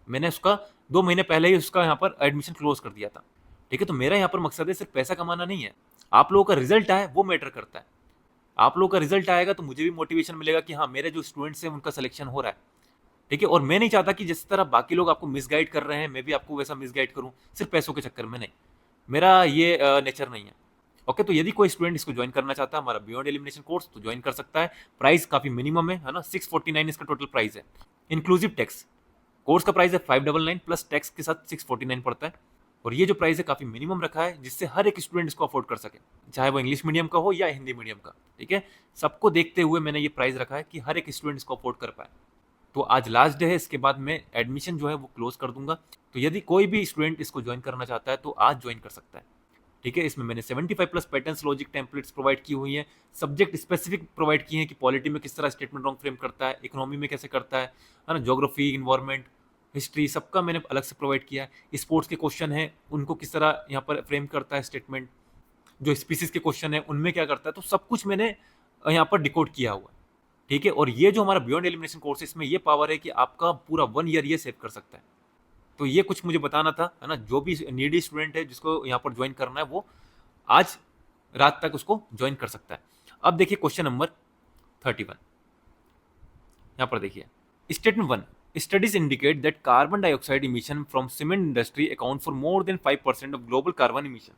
[SPEAKER 1] मैंने उसका 2 महीने पहले ही उसका यहाँ पर एडमिशन क्लोज कर दिया था। ठीक है, तो मेरा यहाँ पर मकसद है सिर्फ पैसा कमाना नहीं है, आप लोगों का रिजल्ट आए वो मैटर करता है। आप लोगों का रिजल्ट आएगा तो मुझे भी मोटिवेशन मिलेगा कि हाँ, मेरे जो स्टूडेंट्स हैं उनका सिलेक्शन हो रहा है। ठीक है, और मैं नहीं चाहता कि जिस तरह बाकी लोग आपको मिसगाइड कर रहे हैं मैं भी आपको वैसा मिसगाइड करूं सिर्फ पैसों के चक्कर में। नहीं, मेरा ये नेचर नहीं है। ओके, तो यदि कोई स्टूडेंट इसको ज्वाइन करना चाहता है हमारा बियॉन्ड एलिमिनेशन कोर्स, तो ज्वाइन कर सकता है। प्राइस काफी मिनिमम है ना, 649 इसका टोटल प्राइस है, इंक्लूसिव टैक्स। कोर्स का प्राइस है 599 प्लस टैक्स के साथ 649 पड़ता है। और ये जो प्राइस है काफी मिनिमम रखा है, जिससे हर एक स्टूडेंट इसको अफोर्ड कर सके, चाहे वो इंग्लिश मीडियम का हो या हिंदी मीडियम का। ठीक है, सबको देखते हुए मैंने ये प्राइस रखा है कि हर एक स्टूडेंट इसको अफोर्ड कर पाए। तो आज लास्ट डे है, इसके बाद मैं एडमिशन जो है वो क्लोज कर दूंगा। तो यदि कोई भी स्टूडेंट इसको ज्वाइन करना चाहता है तो आज ज्वाइन कर सकता है। ठीक है, इसमें मैंने 75 plus patterns, logic, templates provide की हुई हैं। सब्जेक्ट स्पेसिफिक प्रोवाइड किए हैं कि पॉलिटी में किस तरह स्टेटमेंट रॉन्ग फ्रेम करता है, इकोनॉमी में कैसे करता है ना, ज्योग्राफी, इन्वायरमेंट, हिस्ट्री, सबका मैंने अलग से प्रोवाइड किया है। स्पोर्ट्स के क्वेश्चन है उनको किस तरह यहाँ पर फ्रेम करता है स्टेटमेंट, जो स्पीसीज के क्वेश्चन है उनमें क्या करता है, तो सब कुछ मैंने यहाँ पर डिकोड किया हुआ है। ठीक है, और ये जो हमारा बियॉन्ड एलिमिनेशन कोर्स है इसमें ये पावर है कि आपका पूरा 1 ईयर ये सेव कर सकता है। तो ये कुछ मुझे बताना था, है ना। जो भी नीडी स्टूडेंट है जिसको यहाँ पर ज्वाइन करना है वो आज रात तक उसको ज्वाइन कर सकता है। अब देखिए क्वेश्चन नंबर 31, यहाँ पर देखिए statement 1, studies indicate that carbon dioxide emission from cement industry account for more than 5% of global carbon emission.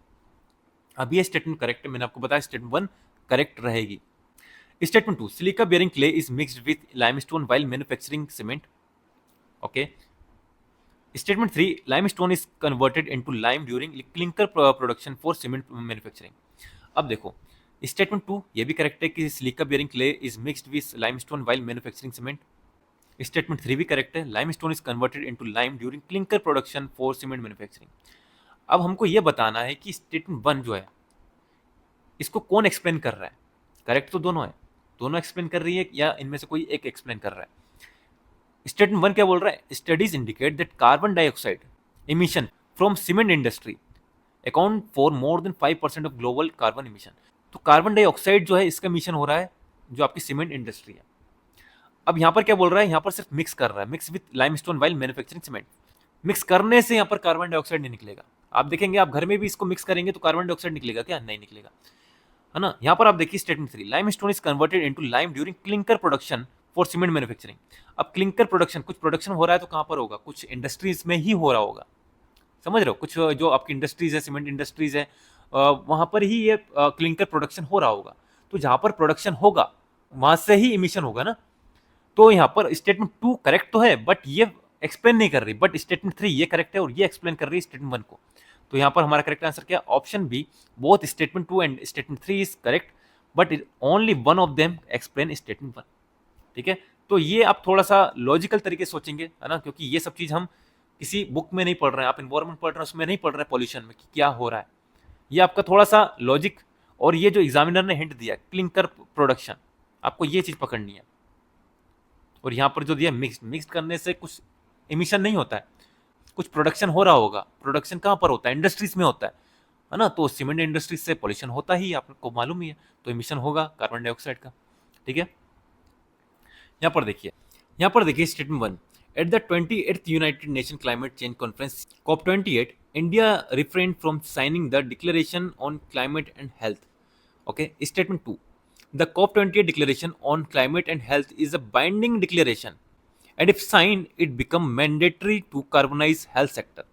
[SPEAKER 1] अब ये स्टेटमेंट करेक्ट है, मैंने आपको बताया स्टेटमेंट 1 करेक्ट रहेगी। Statement 2, silica bearing clay is mixed with limestone while manufacturing cement. Okay. Statement 3, limestone is converted into lime during clinker production for cement manufacturing. अब देखो statement 2 ये भी करेक्ट है कि silica bearing clay is mixed with limestone while manufacturing cement. Statement 3 भी correct है, limestone is converted into lime during clinker production for cement manufacturing. अब हमको ये बताना है कि स्टेटमेंट 1 जो है इसको कौन एक्सप्लेन कर रहा है। करेक्ट तो दोनों है, दोनों एक्सप्लेन कर रही है या इनमें से कोई एक एक्सप्लेन कर रहा है। स्टेटमेंट 1 क्या बोल रहा है, studies indicate that carbon dioxide emission from cement industry account for more than 5% of global carbon emission. तो कार्बन डाइऑक्साइड जो है इसका इमिशन हो रहा है जो आपकी सीमेंट इंडस्ट्री है। अब यहाँ पर क्या बोल रहा है, यहाँ पर सिर्फ मिक्स कर रहा है, mix with limestone while manufacturing cement. Mix करने से यहाँ पर कार्बन डाइऑक्साइड नहीं निकलेगा। आप देखेंगे आप घर में भी इसको मिक्स करेंगे तो कार्बन डाइऑक्साइड निकलेगा क्या, नहीं निकलेगा, है ना। यहाँ पर आप देखिए statement 3, limestone is converted into lime during clinker production for cement manufacturing. अब क्लिंकर प्रोडक्शन, कुछ प्रोडक्शन हो रहा है तो कहाँ पर होगा, कुछ इंडस्ट्रीज में ही हो रहा होगा, समझ रहे हो। कुछ जो आपकी इंडस्ट्रीज है, सीमेंट इंडस्ट्रीज है, वहां पर ही ये क्लिंकर प्रोडक्शन हो रहा होगा। तो जहां पर प्रोडक्शन होगा वहां से ही इमिशन होगा ना। तो यहाँ पर स्टेटमेंट 2 करेक्ट तो है बट ये एक्सप्लेन नहीं कर रही, बट स्टेटमेंट 3 ये करेक्ट है और ये एक्सप्लेन कर रही है स्टेटमेंट 1 को। तो यहाँ पर हमारा करेक्ट आंसर क्या, option B, both statement 2 and statement 3 is correct but only one of them explain statement 1। ठीक है, तो ये आप थोड़ा सा लॉजिकल तरीके से सोचेंगे, है ना, क्योंकि ये सब चीज हम किसी बुक में नहीं पढ़ रहे हैं, आप इन्वायरमेंट पढ़ रहे हैं उसमें नहीं पढ़ रहे हैं, पॉल्यूशन में कि क्या हो रहा है। ये आपका थोड़ा सा लॉजिक, और ये जो एग्जामिनर ने हिंट दिया क्लिंकर प्रोडक्शन, आपको ये चीज पकड़नी है। और यहाँ पर जो दिया मिक्स करने से कुछ इमिशन नहीं होता है, कुछ प्रोडक्शन हो रहा होगा। प्रोडक्शन कहाँ पर होता है, इंडस्ट्रीज में होता है ना। तो सीमेंट इंडस्ट्रीज से पॉल्यूशन होता ही, आपको मालूम ही है, तो इमिशन होगा कार्बन डाइऑक्साइड का। ठीक है, यहाँ पर देखिए statement 1, at the 28th United nation climate change conference COP28 India refrain from signing the declaration on climate and health. Okay, statement 2, the COP28 declaration on climate and health is a binding declaration, and if signed, it become mandatory to carbonize health sector.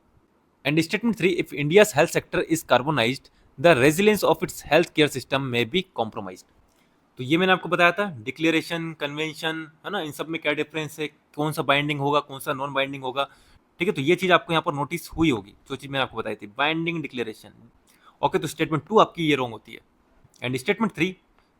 [SPEAKER 1] And statement 3, if India's health sector is carbonized, the resilience of its healthcare system may be compromised. तो ये मैंने आपको बताया था, declaration, convention, है ना, इन सब में क्या डिफरेंस है, कौन सा बाइंडिंग होगा, कौन सा नॉन बाइंडिंग होगा। ठीक है, तो ये चीज आपको यहाँ पर नोटिस हुई होगी, जो चीज मैंने आपको बताई थी, बाइंडिंग, डिक्लेरेशन। ओके, तो स्टेटमेंट 2 आपकी ये रॉन्ग होती है, एंड स्टेटमेंट 3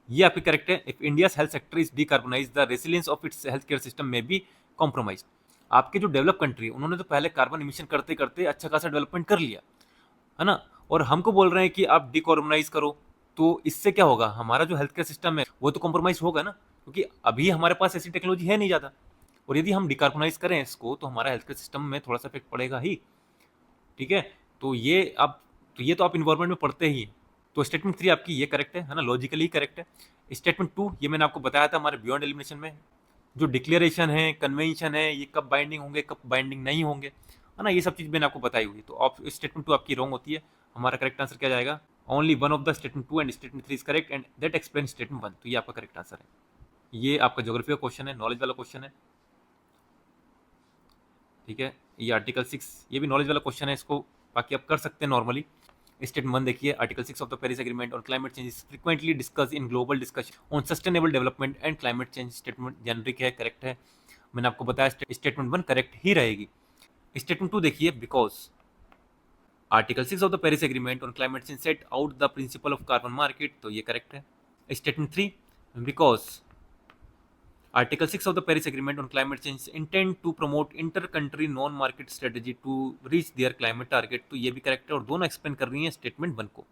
[SPEAKER 1] ये आपकी करेक्ट है, if India's health sector is decarbonise the resilience of its health care system में बी कॉम्प्रोमाइज। आपके जो डेवलप कंट्री है उन्होंने तो पहले कार्बन इमिशन करते करते अच्छा खासा डेवलपमेंट कर लिया, है ना, और हमको बोल रहे हैं कि आप डीकार्बोनाइज करो। तो इससे क्या होगा, हमारा जो हेल्थ केयर सिस्टम है वो तो कॉम्प्रोमाइज होगा ना, क्योंकि अभी हमारे पास ऐसी टेक्नोलॉजी है नहीं ज़्यादा, और यदि हम डिकार्बोनाइज करें इसको तो हमारा हेल्थ केयर सिस्टम में थोड़ा सा इफेक्ट पड़ेगा ही। ठीक है, तो ये तो आप इन्वायरमेंट में पढ़ते ही। तो स्टेटमेंट 3 आपकी ये करेक्ट है ना, लॉजिकली करेक्ट है। स्टेटमेंट 2 ये मैंने आपको बताया था हमारे बियॉन्ड एलिमिनेशन में, जो डिक्लेरेशन है, कन्वेंशन है, ये कब बाइंडिंग होंगे, कब बाइंडिंग नहीं होंगे, है ना, ये सब चीज़ मैंने आपको बताई हुई। तो स्टेटमेंट 2 आपकी रॉन्ग होती है, हमारा करेक्ट आंसर क्या जाएगा, only one of the statement 2 and statement 3 is correct and that explain statement 1। तो ये आपका करेक्ट आंसर है। ये आपका ज्योग्राफी का क्वेश्चन है, नॉलेज वाला क्वेश्चन है। ठीक है, ये आर्टिकल 6 ये भी नॉलेज वाला क्वेश्चन है, इसको बाकी आप कर सकते हैं नॉर्मली। स्टेटमेंट 1 देखिए, article 6 of the Paris agreement on climate change is frequently discuss in global discussion on sustainable development and climate change. Statement generic है, करेक्ट है, मैंने आपको बताया स्टेटमेंट 1 करेक्ट ही रहेगी। स्टेटमेंट 2 देखिए, because article 6 of the Paris agreement on climate change set out the principle of carbon market, तो ये correct है। Statement 3, because Article 6 of the Paris Agreement on Climate Change intend to promote inter-country non-market strategy to reach their climate target, तो ये भी correct है, और दोनों explain कर रही हैं स्टेटमेंट 1 को।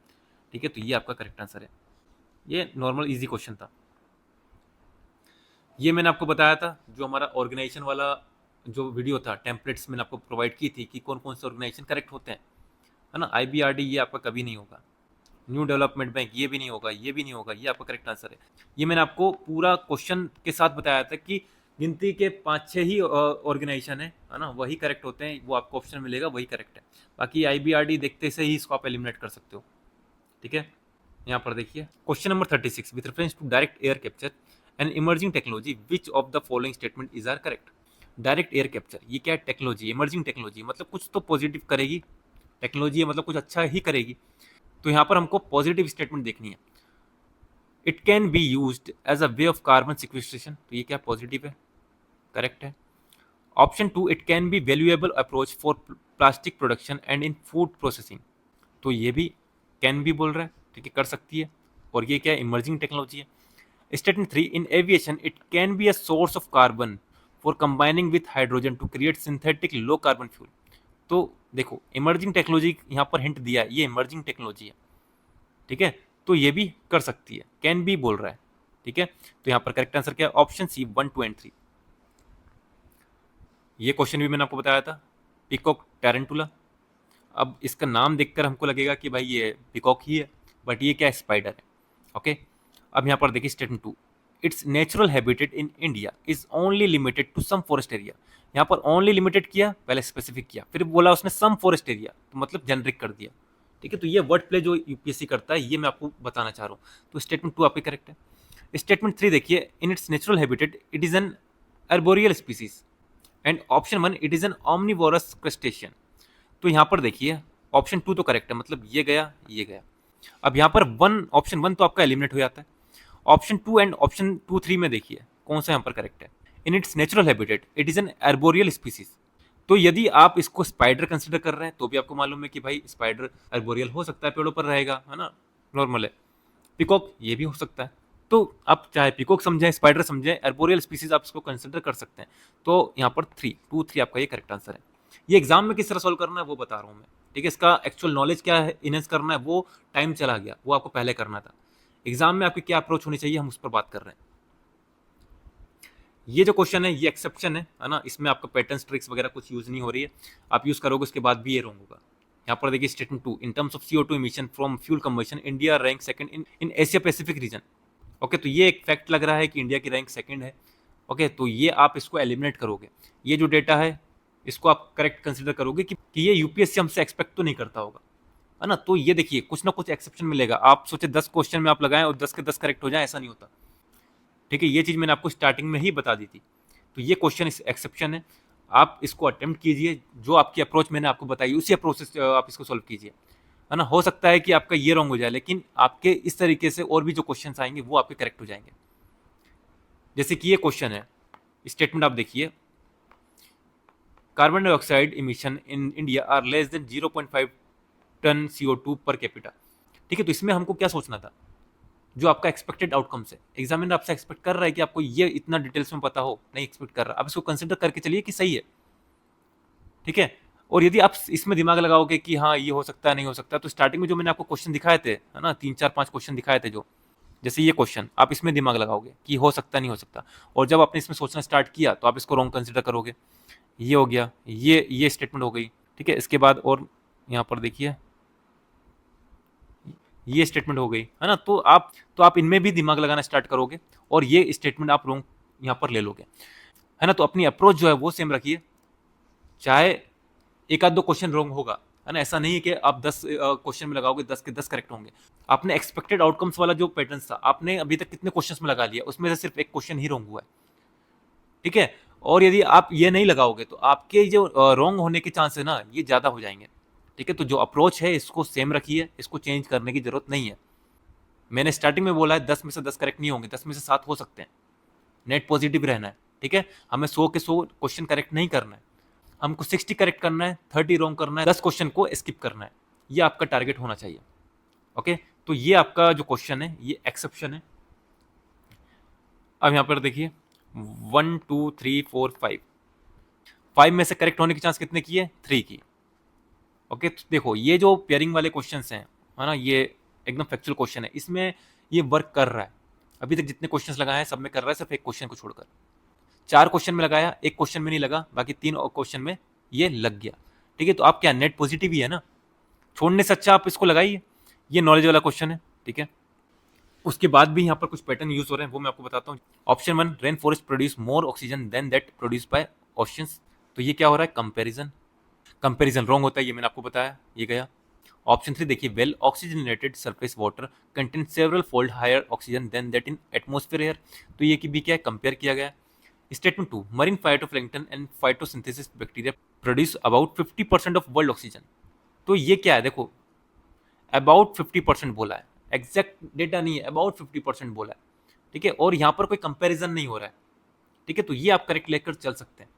[SPEAKER 1] ठीक है, तो ये आपका करेक्ट आंसर है। ये नॉर्मल इजी क्वेश्चन था। ये मैंने आपको बताया था, जो हमारा ऑर्गेनाइजेशन वाला जो वीडियो था, टेम्पलेट्स मैंने आपको प्रोवाइड की थी कि कौन कौन से ऑर्गेनाइजेशन करेक्ट होते हैं, है ना। IBRD ये आपका कभी नहीं होगा, न्यू डेवलपमेंट बैंक ये भी नहीं होगा, ये भी नहीं होगा, ये आपका करेक्ट आंसर है। ये मैंने आपको पूरा क्वेश्चन के साथ बताया था कि गिनती के 5-6 ही ऑर्गेनाइजेशन है ना, वही करेक्ट होते हैं, वो आपको ऑप्शन मिलेगा वही करेक्ट है। बाकी IBRD देखते से ही इसको आप एलिमिनेट कर सकते हो। ठीक है, यहाँ पर देखिए question number 36, with reference to direct air capture and emerging technology which of the following statement is are correct. Direct air capture ये क्या टेक्नोलॉजी, इमर्जिंग टेक्नोलॉजी मतलब कुछ तो पॉजिटिव करेगी, टेक्नोलॉजी है मतलब कुछ अच्छा ही करेगी। तो यहाँ पर हमको पॉजिटिव स्टेटमेंट देखनी है। It can be used as a way of carbon sequestration, तो ये क्या पॉजिटिव है, करेक्ट है। Option 2, it can be valuable approach for plastic production and in food processing. तो ये भी कैन भी बोल रहा है, ठीक है, कर सकती है। और ये क्या है, इमर्जिंग टेक्नोलॉजी है। Statement 3, in aviation it can be a source of carbon for combining with hydrogen to create synthetic low carbon fuel. तो देखो इमर्जिंग टेक्नोलॉजी यहाँ पर हिंट दिया है, ये इमर्जिंग टेक्नोलॉजी है, ठीक है, तो ये भी कर सकती है, कैन बी बोल रहा है, ठीक है। तो यहाँ पर करेक्ट आंसर क्या है, ऑप्शन सी 1, 2 एंड 3। ये क्वेश्चन भी मैंने आपको बताया था, पिकॉक टैरेंटुला। अब इसका नाम देखकर हमको लगेगा कि भाई ये पिकॉक ही है, बट ये क्या है, स्पाइडर है, ओके। अब यहाँ पर देखिए statement 2, its natural habitat in India is only limited to some forest area. यहाँ पर ओनली लिमिटेड किया, पहले स्पेसिफिक किया, फिर बोला उसने सम फॉरेस्ट एरिया, तो मतलब जेनरिक कर दिया, ठीक है। तो ये वर्ड प्ले जो यूपीएससी करता है, ये मैं आपको बताना चाह रहा हूँ। तो स्टेटमेंट 2 आपकी करेक्ट है। स्टेटमेंट 3 देखिए, in its natural habitat it is an arboreal species and option 1, it is an omnivorous crustacean. तो यहाँ पर देखिए ऑप्शन 2 तो करेक्ट है, मतलब ये गया ये गया। अब यहाँ पर ऑप्शन 1 तो आपका एलिमिनेट हो जाता है। ऑप्शन 2 एंड ऑप्शन 2, 3 में देखिए कौन सा यहाँ पर करेक्ट है। In its natural habitat it is an arboreal species. तो यदि आप इसको स्पाइडर कंसिडर कर रहे हैं तो भी आपको मालूम है कि भाई स्पाइडर अर्बोरियल हो सकता है, पेड़ों पर रहेगा, है ना, नॉर्मल है। पिकॉक ये भी हो सकता है। तो आप चाहे पिकॉक समझें, स्पाइडर समझें, अर्बोरियल स्पीसीज आप इसको कंसिडर कर सकते हैं। तो यहाँ पर 3 आपका ये करेक्ट आंसर है। ये एग्जाम में किस तरह सॉल्व करना है वो बता रहा हूँ मैं, ठीक है। इसका एक्चुअल नॉलेज क्या है, इनहेंस करना है, वो टाइम चला गया, वो आपको पहले करना था। एग्जाम में आपकी क्या अप्रोच होनी चाहिए, हम उस पर बात कर रहे हैं। ये जो क्वेश्चन है ये एक्सेप्शन है ना, इसमें आपका पैटर्न ट्रिक्स वगैरह कुछ यूज नहीं हो रही है, आप यूज करोगे उसके बाद भी ये रॉन्ग होगा। यहाँ पर देखिए statement 2, in terms of CO2 emission from fuel combustion India rank second in Asia Pacific region. Okay, तो ये एक फैक्ट लग रहा है कि इंडिया की रैंक सेकंड है। ओके, तो ये आप इसको एलिमिनेट करोगे, ये जो डेटा है इसको आप करेक्ट कंसिडर करोगे कि ये यूपीएससी हमसे एक्सपेक्ट तो नहीं करता होगा, है ना। तो ये देखिए कुछ ना कुछ एक्सेप्शन मिलेगा। आप सोचे 10 क्वेश्चन में आप लगाएं और 10 के 10 करेक्ट हो जाए, ऐसा नहीं होता, ठीक है। ये चीज़ मैंने आपको स्टार्टिंग में ही बता दी थी। तो ये क्वेश्चन एक्सेप्शन है, आप इसको अटेम्प्ट कीजिए, जो आपकी अप्रोच मैंने आपको बताई उसी अप्रोच से आप इसको सॉल्व कीजिए, है ना। हो सकता है कि आपका ये रॉन्ग हो जाए, लेकिन आपके इस तरीके से और भी जो क्वेश्चन आएंगे वो आपके करेक्ट हो जाएंगे। जैसे कि ये क्वेश्चन है, स्टेटमेंट आप देखिए, carbon dioxide emission in India are less than 0.5 tonne CO2 per capita, ठीक है। तो इसमें हमको क्या सोचना था, जो आपका एक्सपेक्टेड आउटकम्स है, एग्जामिनर आपसे एक्सपेक्ट कर रहा है कि आपको ये इतना डिटेल्स में पता हो, नहीं एक्सपेक्ट कर रहा, आप इसको कंसिडर करके चलिए कि सही है, ठीक है। और यदि आप इसमें दिमाग लगाओगे कि हाँ ये हो सकता है नहीं हो सकता, तो स्टार्टिंग में जो मैंने आपको क्वेश्चन दिखाए थे, है ना, 3 4 5 क्वेश्चन दिखाए थे, जो जैसे ये क्वेश्चन, आप इसमें दिमाग लगाओगे कि हो सकता नहीं हो सकता, और जब आपने इसमें सोचना स्टार्ट किया तो आप इसको रॉन्ग कंसिडर करोगे। ये हो गया, ये स्टेटमेंट हो गई, ठीक है। इसके बाद और यहाँ पर देखिए ये स्टेटमेंट हो गई, है ना। तो आप इनमें भी दिमाग लगाना स्टार्ट करोगे और ये स्टेटमेंट आप रॉन्ग यहाँ पर ले लोगे, है ना। तो अपनी अप्रोच जो है वो सेम रखिए, चाहे एक आध दो क्वेश्चन रॉन्ग होगा, है ना। ऐसा नहीं है कि आप 10 क्वेश्चन में लगाओगे 10 के 10 करेक्ट होंगे। आपने एक्सपेक्टेड आउटकम्स वाला जो पैटर्न था, आपने अभी तक कितने क्वेश्चन में लगा लिया, उसमें से सिर्फ एक क्वेश्चन ही रॉन्ग हुआ है, ठीक है। और यदि आप ये नहीं लगाओगे तो आपके जो रॉन्ग होने के चांस है ना, ये ज़्यादा हो जाएंगे, ठीक है। तो जो अप्रोच है इसको सेम रखिए, इसको चेंज करने की जरूरत नहीं है। मैंने स्टार्टिंग में बोला है 10 में से 10 करेक्ट नहीं होंगे, 10 में से 7 हो सकते हैं, नेट पॉजिटिव रहना है, ठीक है। हमें 100 के 100 क्वेश्चन करेक्ट नहीं करना है, हमको 60 करेक्ट करना है, 30 रॉन्ग करना है, 10 क्वेश्चन को स्किप करना है, ये आपका टारगेट होना चाहिए, ओके। तो ये आपका जो क्वेश्चन है ये एक्सेप्शन है। अब यहाँ पर देखिए 1 2 3 4 5 में से करेक्ट होने की चांस कितने की है, 3 की, ओके। तो देखो ये जो पेयरिंग वाले क्वेश्चन हैं, है ना, ये एकदम फैक्चुअल क्वेश्चन है, इसमें ये वर्क कर रहा है। अभी तक जितने क्वेश्चन लगाए हैं सब में कर रहा है, सिर्फ एक क्वेश्चन को छोड़कर। 4 क्वेश्चन में लगाया, एक क्वेश्चन में नहीं लगा, बाकी 3 क्वेश्चन में ये लग गया, ठीक है। तो आप क्या नेट पॉजिटिव ही है ना, छोड़ने से अच्छा आप इसको लगाइए। ये नॉलेज वाला क्वेश्चन है, ठीक है। उसके बाद भी यहाँ पर कुछ पैटर्न यूज हो रहे हैं, वो मैं आपको बताता हूँ। Option 1, rainforest produce more oxygen than that produce by oceans. तो ये क्या हो रहा है, कंपेरिजन रॉन्ग होता है, ये मैंने आपको बताया, ये गया। ऑप्शन 3 देखिए, well oxygenated surface water contain several fold higher oxygen than that in atmosphere air. तो ये भी क्या है, कंपेयर किया गया है। Statement 2, marine phytoplankton and photosynthesis bacteria produce about 50% of world oxygen. तो ये क्या है, देखो अबाउट 50% बोला है, एग्जैक्ट डेटा नहीं है, अबाउट 50% बोला है, ठीक है। और यहाँ पर कोई कंपैरिजन नहीं हो रहा है, ठीक है। तो ये आप करेक्ट लेकर चल सकते हैं।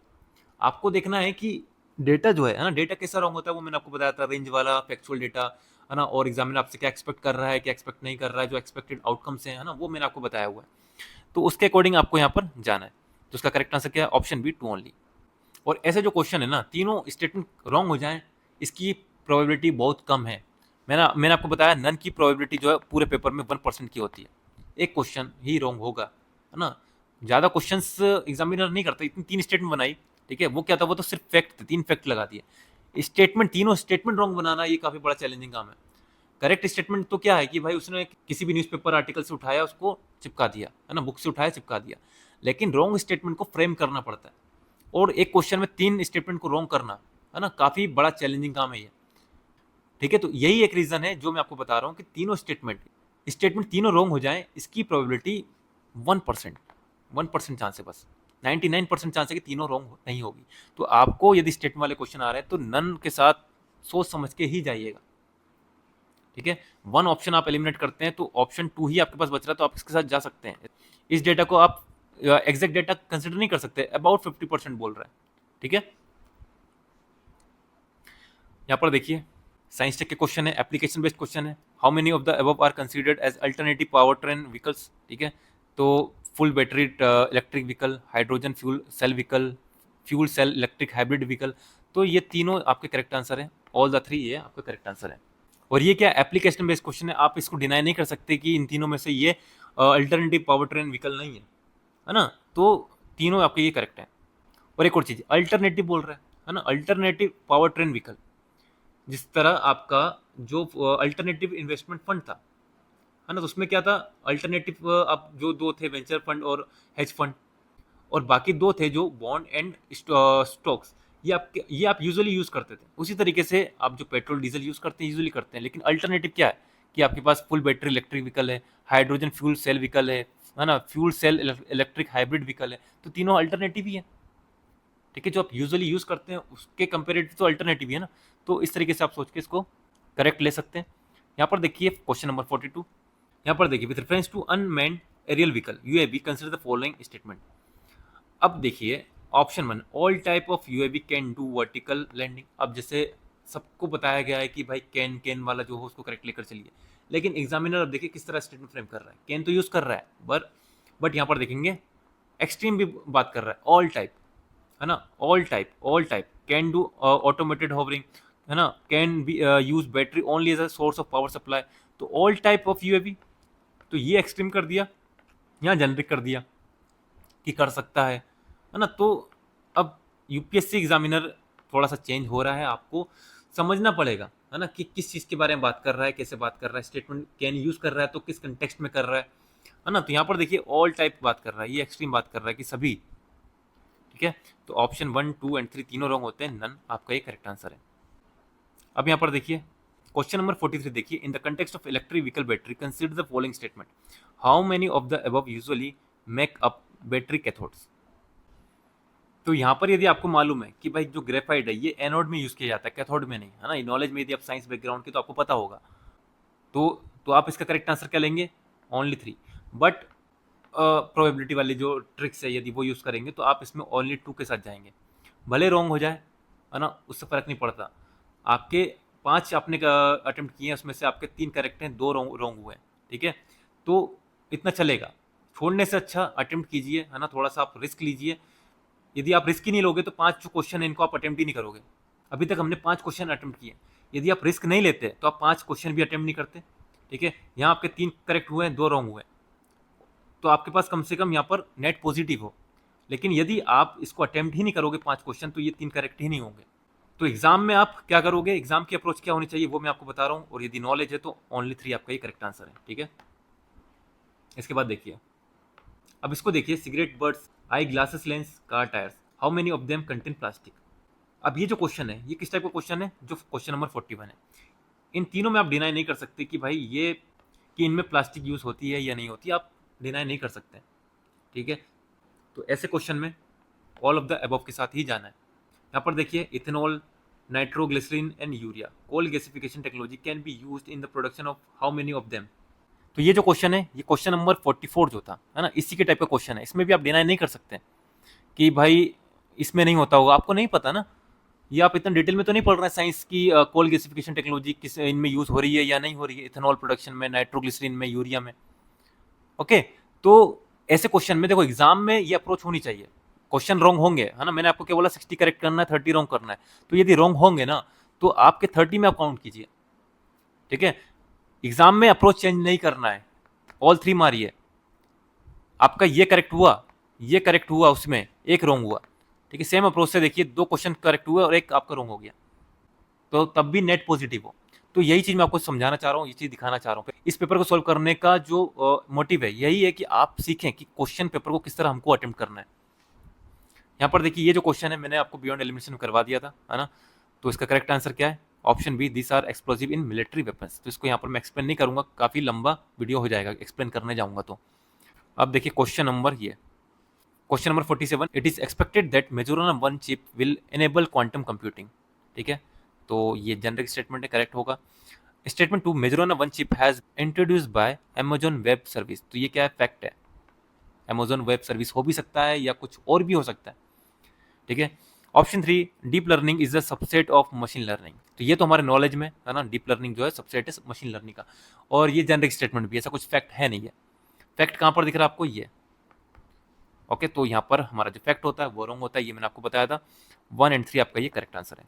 [SPEAKER 1] आपको देखना है कि डेटा जो है ना, डेटा कैसा रॉन्ग होता है वो मैंने आपको बताया था, रेंज वाला फैक्चुअल डेटा, है ना, और एग्जामिनर आपसे क्या एक्सपेक्ट कर रहा है, क्या एक्सपेक्ट नहीं कर रहा है, जो एक्सपेक्टेड आउटकम्स हैं, है ना, वो मैंने आपको बताया हुआ है। तो उसके अकॉर्डिंग आपको यहाँ पर जाना है। तो उसका करेक्ट आंसर क्या है? Option B, two only. और ऐसे जो क्वेश्चन है ना, तीनों स्टेटमेंट रॉन्ग हो जाए, इसकी प्रोबेबिलिटी बहुत कम है। मैंने आपको बताया नन की प्रोबेबिलिटी जो है पूरे पेपर में 1% की होती है। एक क्वेश्चन ही रॉन्ग होगा, है ना। ज़्यादा क्वेश्चंस एग्जामिनर नहीं करता। इतनी 3 स्टेटमेंट बनाई, ठीक है, वो क्या था, वो तो सिर्फ फैक्ट थे, 3 फैक्ट लगा दिए। स्टेटमेंट, तीनों स्टेटमेंट रॉन्ग बनाना ये काफ़ी बड़ा चैलेंजिंग काम है। करेक्ट स्टेटमेंट तो क्या है कि भाई उसने किसी भी न्यूज़पेपर आर्टिकल से उठाया, उसको चिपका दिया, है ना, बुक से उठाया चिपका दिया। लेकिन रॉन्ग स्टेटमेंट को फ्रेम करना पड़ता है, और एक क्वेश्चन में 3 स्टेटमेंट को रॉन्ग करना, है ना, काफ़ी बड़ा चैलेंजिंग काम है ये। ठीक है, तो यही एक रीज़न है जो मैं आपको बता रहा हूँ कि तीनों स्टेटमेंट तीनों रॉन्ग हो जाएं, इसकी प्रोबेबिलिटी 1%, 1% चांस है बस। 99% चांस है कि तीनों रॉन्ग नहीं होगी। तो आपको यदि स्टेटमेंट वाले क्वेश्चन आ रहे हैं तो नन के साथ सोच समझ के ही जाइएगा। ठीक है, 1 ऑप्शन आप एलिमिनेट करते हैं तो ऑप्शन 2 ही आपके पास बच रहा है, तो आप इसके साथ जा सकते हैं। इस डेटा को आप एग्जैक्ट डेटा कंसिडर नहीं कर सकते, अबाउट 50% बोल रहा है। ठीक है, यहाँ पर देखिए साइंस टेक के क्वेश्चन है, एप्लीकेशन बेस्ड क्वेश्चन है। How many of the above are considered as alternative powertrain vehicles? ठीक है, तो full battery electric vehicle, hydrogen fuel cell vehicle, fuel cell electric hybrid vehicle. तो ये तीनों आपके करेक्ट आंसर है, ऑल द 3 ये आपका करेक्ट आंसर है। और ये क्या एप्लीकेशन बेस्ड क्वेश्चन है, आप इसको डिनाई नहीं कर सकते कि इन तीनों में से ये अल्टरनेटिव पावर ट्रेन व्हीकल नहीं है ना। तो तीनों आपके ये करेक्ट है। और एक और चीज, अल्टरनेटिव बोल रहा है ना, अल्टरनेटिव पावर ट्रेन व्हीकल। जिस तरह आपका जो अल्टरनेटिव इन्वेस्टमेंट फंड था, है ना, तो उसमें क्या था, अल्टरनेटिव आप जो 2 थे, वेंचर फंड और हेज फंड, और बाकी 2 थे जो बॉन्ड एंड स्टॉक्स। ये आप यूजुअली यूज करते थे। उसी तरीके से आप जो पेट्रोल डीजल यूज करते हैं यूजुअली करते हैं। लेकिन अल्टरनेटिव क्या है कि आपके पास फुल बैटरी इलेक्ट्रिक व्हीकल है, हाइड्रोजन फ्यूल सेल व्हीकल है ना, fuel cell electric hybrid vehicle है। तो तीनों अल्टरनेटिव ही है। ठीक है, जो आप यूजुअली यूज करते हैं उसके कंपेरेटिव तो अल्टरनेटिव ही है ना। तो इस तरीके से आप सोच के इसको करेक्ट ले सकते हैं। यहाँ पर देखिए क्वेश्चन नंबर 42। यहाँ पर देखिए, with reference to unmanned aerial vehicle UAV consider the following statement. अब देखिए option 1, all type of UAV can do vertical landing. अब जैसे सबको बताया गया है कि भाई कैन वाला जो हो उसको करेक्ट लेकर चलिए, लेकिन एग्जामिनर अब देखिए किस तरह स्टेटमेंट फ्रेम कर रहा है। कैन तो यूज कर रहा है, बट यहाँ पर देखेंगे एक्सट्रीम भी बात कर रहा है, ऑल टाइप, है ना, all type can do automated hovering, है ना, can be use battery only as a source of power supply. तो ऑल टाइप ऑफ यूएवी, तो ये एक्सट्रीम कर दिया, यहाँ जेनरिक कर दिया कि कर सकता है ना। तो अब यूपीएससी एग्जामिनर थोड़ा सा चेंज हो रहा है, आपको समझना पड़ेगा, है ना, कि किस चीज़ के बारे में बात कर रहा है, कैसे बात कर रहा है, स्टेटमेंट कैन यूज कर रहा है तो किस कंटेक्स्ट में कर रहा है ना। तो यहाँ पर देखिए ऑल टाइप बात कर रहा है, ये एक्सट्रीम बात कर रहा है कि सभी। ठीक है, तो ऑप्शन 1, 2 एंड 3 तीनों रॉन्ग होते हैं, नन आपका ये करेक्ट आंसर है। अब यहाँ पर देखिए क्वेश्चन नंबर 43 देखिए, in the context of electric vehicle battery consider the following statement. How many of the above usually make up battery cathodes. तो यहाँ पर यदि आपको मालूम है कि भाई जो ग्रेफाइट है ये एनोड में यूज किया जाता है, कैथोड में नहीं, है ना। नॉलेज में यदि आप साइंस बैकग्राउंड के तो आपको पता होगा। तो आप इसका करेक्ट आंसर क्या लेंगे? ओनली 3। बट प्रोबेबिलिटी वाली जो ट्रिक्स है यदि वो यूज़ करेंगे तो आप इसमें ओनली 2 के साथ जाएंगे। भले रॉन्ग हो जाए, है ना, उससे फ़र्क नहीं पड़ता। आपके 5 आपने अटेम्प्ट किए हैं, उसमें से आपके 3 करेक्ट हैं, 2 रॉन्ग हुए हैं। ठीक है, तो इतना चलेगा। छोड़ने से अच्छा अटेम्प्ट कीजिए, है ना, थोड़ा सा आप रिस्क लीजिए। यदि आप रिस्क ही नहीं लोगे तो 5 जो क्वेश्चन है इनको आप अटेम्प्ट ही नहीं करोगे। अभी तक हमने 5 क्वेश्चन अटेम्प्ट किए। यदि आप रिस्क नहीं लेते तो आप 5 क्वेश्चन भी अटेम्प्ट नहीं करते। ठीक है, यहाँ आपके 3 करेक्ट हुए हैं, 2 रॉन्ग हुए, तो आपके पास कम से कम यहाँ पर नेट पॉजिटिव हो। लेकिन यदि आप इसको अटेम्प्ट ही नहीं करोगे 5 क्वेश्चन, तो ये 3 करेक्ट ही नहीं होंगे। तो एग्जाम में आप क्या करोगे, एग्जाम की अप्रोच क्या होनी चाहिए वो मैं आपको बता रहा हूँ। और यदि नॉलेज है तो ओनली 3 आपका ये करेक्ट आंसर है। ठीक है, इसके बाद देखिए, अब इसको देखिए, cigarette birds, eye glasses, lens, car tyres, how many of them contain plastic. अब ये जो क्वेश्चन है ये किस टाइप का क्वेश्चन है? जो क्वेश्चन नंबर 41 है। इन तीनों में आप डिनाई नहीं कर सकते कि भाई ये कि इनमें प्लास्टिक यूज होती है या नहीं होती, आप डिनाई नहीं कर सकते। ठीक है, तो ऐसे क्वेश्चन में ऑल ऑफ द अबव के साथ ही जाना है। यहाँ पर देखिए, ethanol, nitroglycerine and urea, coal gasification technology can be used in the production of how many of them. तो ये जो क्वेश्चन है ये क्वेश्चन नंबर 44 जो था, है ना, इसी के टाइप का क्वेश्चन है। इसमें भी आप डिनाई नहीं कर सकते कि भाई इसमें नहीं होता होगा, आपको नहीं पता ना, ये आप इतना डिटेल में तो नहीं पढ़ रहे हैं साइंस की कोल गैसिफिकेशन टेक्नोलॉजी किस इनमें यूज हो रही है या नहीं हो रही है, इथेनॉल प्रोडक्शन में, नाइट्रोग्लिसरीन में, यूरिया में। ओके, तो ऐसे क्वेश्चन में देखो एग्जाम में ये अप्रोच होनी चाहिए। क्वेश्चन रॉन्ग होंगे, है ना, मैंने आपको क्या बोला 60 करेक्ट करना है, 30 रॉन्ग करना है, तो यदि रॉन्ग होंगे ना तो आपके 30 में आप काउंट कीजिए, ठीक है। एग्जाम में अप्रोच चेंज नहीं करना है, ऑल 3 मारिए। आपका ये करेक्ट हुआ, ये करेक्ट हुआ, उसमें एक रॉन्ग हुआ, ठीक है। सेम अप्रोच से देखिए, 2 क्वेश्चन करेक्ट हुए और एक आपका रॉन्ग हो गया, तो तब भी नेट पॉजिटिव हो। तो यही चीज मैं आपको समझाना चाह रहा हूँ, ये चीज दिखाना चाह रहा हूँ। इस पेपर को सोल्व करने का जो मोटिव है यही है कि आप सीखें कि क्वेश्चन पेपर को किस तरह हमको अटेम्प्ट करना है। यहाँ पर देखिए, ये जो क्वेश्चन है मैंने आपको बियॉन्ड एलिमिनेशन में करवा दिया था, है ना। तो इसका करेक्ट आंसर क्या है? Option B, this are explosive in military weapons. तो इसको यहाँ पर मैं एक्सप्लेन नहीं करूंगा, काफी लंबा वीडियो हो जाएगा एक्सप्लेन करने जाऊंगा तो। अब देखिए क्वेश्चन नंबर ये, question number 47, it is expected that Majorana of one chip will enable quantum computing, ठीक है। तो ये जनरिक स्टेटमेंट है, करेक्ट होगा। Statement 2, Majorana of one chip has introduced by Amazon web service. तो ये क्या है? फैक्ट है, अमेजॉन वेब सर्विस हो भी सकता है या कुछ और भी हो सकता है, ठीक है। Option 3, deep learning is the subset of machine learning. तो ये तो हमारे नॉलेज में है ना, डीप लर्निंग जो है सबसेट है मशीन लर्निंग का। और ये जेनरिक स्टेटमेंट भी, ऐसा कुछ फैक्ट है नहीं है। फैक्ट कहाँ पर दिख रहा है आपको? ये ओके। तो यहाँ पर हमारा जो फैक्ट होता है वो रॉन्ग होता है, ये मैंने आपको बताया था। 1 एंड 3 आपका ये करेक्ट आंसर है।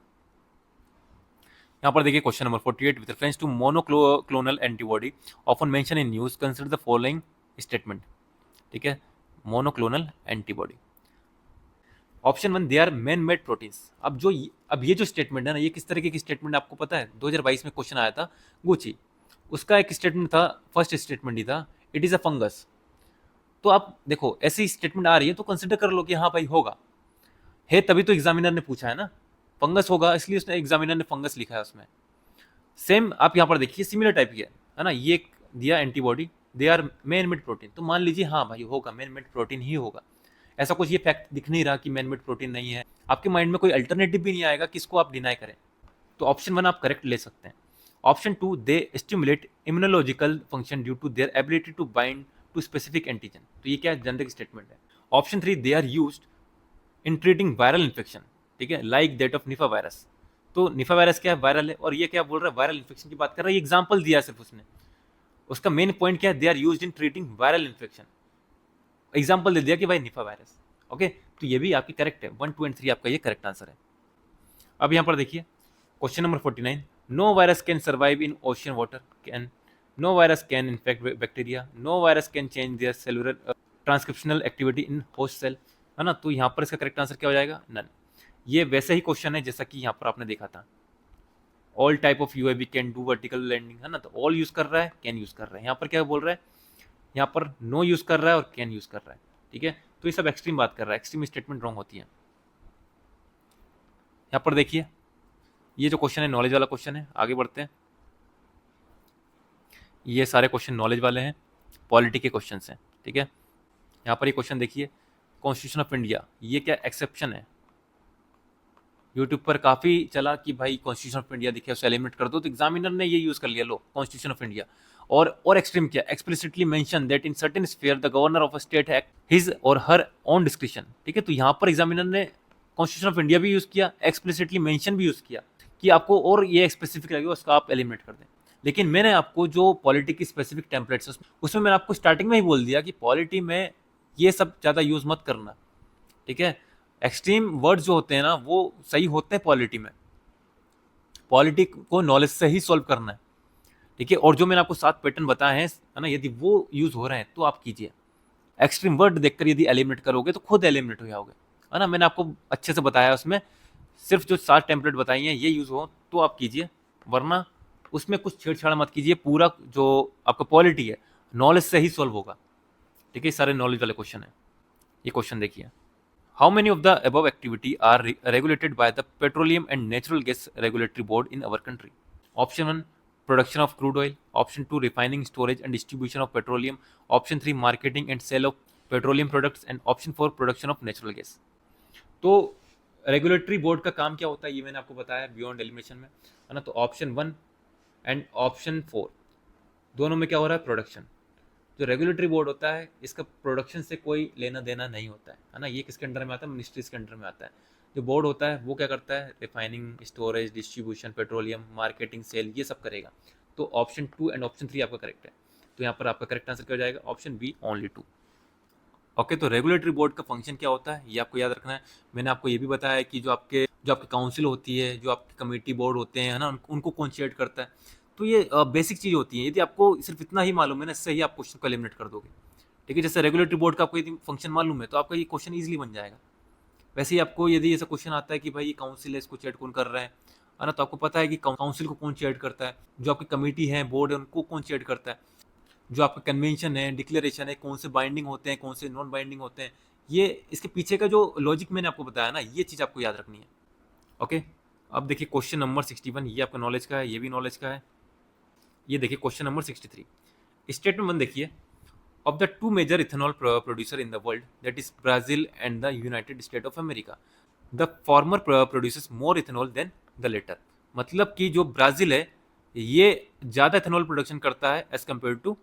[SPEAKER 1] यहाँ पर देखिए question number 48, with reference to monoclonal antibody often mention in news, consider the following statement, ठीक है। Monoclonal antibody, option 1, they are man made proteins. अब ये जो स्टेटमेंट है ना, ये किस तरीके की स्टेटमेंट आपको पता है? 2022 में क्वेश्चन आया था गुची, उसका एक स्टेटमेंट था, फर्स्ट स्टेटमेंट ही था, इट इज अ फंगस। तो आप देखो ऐसी स्टेटमेंट आ रही है तो कंसिडर कर लो कि हाँ भाई होगा, है तभी तो एग्जामिनर ने पूछा है ना, फंगस होगा इसलिए उसने एग्जामिनर ने फंगस लिखा है उसमें। सेम आप यहाँ पर देखिए, सिमिलर टाइप की है ना, ये दिया antibody, they are man made protein, तो मान लीजिए हाँ भाई होगा, मेन मेड प्रोटीन ही होगा। ऐसा कुछ ये फैक्ट दिख नहीं रहा कि मैन मेड प्रोटीन नहीं है, आपके माइंड में कोई अल्टरनेटिव भी नहीं आएगा कि इसको आप डिनाई करें, तो ऑप्शन 1 आप करेक्ट ले सकते हैं। Option 2, they stimulate immunological function due to their ability to bind to specific antigen. तो ये क्या है? जनरिक स्टेटमेंट है। Option 3, they are used in treating viral infection, ठीक है, like that of Nipah virus. तो निफा वायरस क्या है? वायरल है, और ये क्या बोल रहा है? वायरल इन्फेक्शन की बात कर रहा है, ये एग्जाम्पल दिया सिर्फ उसने, उसका मेन पॉइंट क्या है? They are used in treating viral infection, example दे दिया कि भाई निफा वायरस। ओके, तो ये भी आपकी करेक्ट है, 1, 2 एंड 3 आपका ये करेक्ट आंसर है। अब यहाँ पर देखिए question number 49, no virus can survive in ocean water, can no virus can infect bacteria, no virus can change their cellular transcriptional activity in host cell, है ना। तो यहाँ पर इसका करेक्ट आंसर क्या हो जाएगा? नन। ये वैसे ही क्वेश्चन है जैसा कि यहाँ पर आपने देखा था, all type of UAV can do vertical landing, है ना। तो ऑल यूज कर रहा है, कैन यूज कर रहा है, यहाँ पर क्या बोल रहा है? यहाँ पर नो यूज कर रहा है और कैन यूज कर रहा है, ठीक है। तो ये सब एक्सट्रीम बात कर रहा है, एक्सट्रीम स्टेटमेंट रॉन्ग होती है। यहाँ पर देखिए ये जो क्वेश्चन है नॉलेज वाला क्वेश्चन है, आगे बढ़ते हैं। ये सारे क्वेश्चन नॉलेज वाले हैं, पॉलिटी के क्वेश्चन हैं, ठीक है। यहाँ पर ये क्वेश्चन देखिए, कॉन्स्टिट्यूशन ऑफ इंडिया, ये क्या एक्सेप्शन है? यूट्यूब पर काफ़ी चला कि भाई कॉन्स्टिट्यूशन ऑफ इंडिया दिखे उसे एलिमिनेट कर दो, तो एग्जामिनर ने ये यूज़ कर लिया, लो कॉन्स्टिट्यूशन ऑफ इंडिया। और एक्सट्रीम क्या? Explicitly mention that in certain sphere the governor of a state act his और हर ऑन डिस्क्रिप्शन, ठीक है। तो यहाँ पर एग्जामिनर ने कॉन्स्टिट्यूशन ऑफ इंडिया भी यूज़ किया, एक्सप्लिसिटली मेंशन भी यूज़ किया कि आपको और ये स्पेसिफिक लगे उसका आप एलिमिनेट कर दें। लेकिन मैंने आपको जो पॉलिटी की स्पेसिफिक टेम्पलेट्स उसमें मैंने आपको स्टार्टिंग में ही बोल दिया कि पॉलिटी में ये सब ज़्यादा यूज़ मत करना, ठीक है। एक्सट्रीम वर्ड जो होते हैं ना वो सही होते हैं पॉलिटी में, पॉलिटी को नॉलेज से ही सॉल्व करना है, ठीक है। और जो मैंने आपको 7 पैटर्न बताए हैं, है ना, यदि वो यूज हो रहे हैं तो आप कीजिए। एक्सट्रीम वर्ड देखकर यदि एलिमिनेट करोगे तो खुद एलिमिनेट हो जाओगे, है ना। मैंने आपको अच्छे से बताया उसमें, सिर्फ जो 7 टेम्पलेट बताई हैं ये यूज हो तो आप कीजिए, वरना उसमें कुछ छेड़छाड़ मत कीजिए। पूरा जो आपका पॉलिटी है नॉलेज से ही सॉल्व होगा, ठीक है। सारे नॉलेज वाले क्वेश्चन है। ये क्वेश्चन देखिए, how many of the above activity are regulated by the Petroleum and Natural Gas Regulatory Board in our country? Option 1, production of crude oil. Option 2, refining, storage and distribution of petroleum. Option 3, marketing and sale of petroleum products. And Option 4, production of natural gas. तो regulatory board का काम क्या होता है ये मैंने आपको बताया बियॉन्ड एलिमिनेशन में, है ना। तो ऑप्शन 1 एंड ऑप्शन 4 दोनों में क्या हो रहा है? प्रोडक्शन। जो रेगुलेटरी बोर्ड होता है इसका प्रोडक्शन से कोई लेना देना नहीं होता है ना, ये किसके अंडर में आता है, मिनिस्ट्रीज के अंडर में आता है। जो बोर्ड होता है वो क्या करता है, refining, storage, distribution, petroleum, marketing, sale, ये सब करेगा। तो ऑप्शन 2 एंड ऑप्शन 3 आपका करेक्ट है। तो यहाँ पर आपका करेक्ट आंसर क्या हो जाएगा, ऑप्शन बी ओनली 2। ओके, तो रेगुलेटरी बोर्ड का फंक्शन क्या होता है ये आपको याद रखना है। मैंने आपको ये भी बताया है कि जो आपकी काउंसिल होती है, जो आपकी कमेटी बोर्ड होते हैं, है ना, उनको कौन चेयर करता है। तो ये बेसिक चीज़ होती है। यदि आपको सिर्फ इतना ही मालूम है ना, इससे ही आप क्वेश्चन को एलिमिनेट कर दोगे। ठीक है, जैसे रेगुलेटरी बोर्ड का आपको यदि फंक्शन मालूम है तो आपका ये क्वेश्चन ईजिली बन जाएगा। वैसे ही आपको यदि ऐसा क्वेश्चन आता है कि भाई ये काउंसिल है, इसको चेयर कौन कर रहा है ना, तो आपको पता है कि काउंसिल को कौन चेयर करता है, जो आपकी कमेटी है, बोर्ड है, उनको कौन चेयर करता है, जो आपका कन्वेंशन है, डिक्लेरेशन है, कौन से बाइंडिंग होते हैं, कौन से नॉन बाइंडिंग होते हैं। ये इसके पीछे का जो लॉजिक मैंने आपको बताया ना, ये चीज़ आपको याद रखनी है। ओके, अब देखिए क्वेश्चन नंबर 61, ये आपका नॉलेज का है, ये भी नॉलेज का है। ये देखिए क्वेश्चन नंबर 63, स्टेटमेंट 1 देखिए, of the two major ethanol producer in the world, that is Brazil and the United States of America, the former produces more ethanol than the latter। मतलब कि जो ब्राज़ील है ये ज़्यादा इथेनॉल प्रोडक्शन करता है as compare to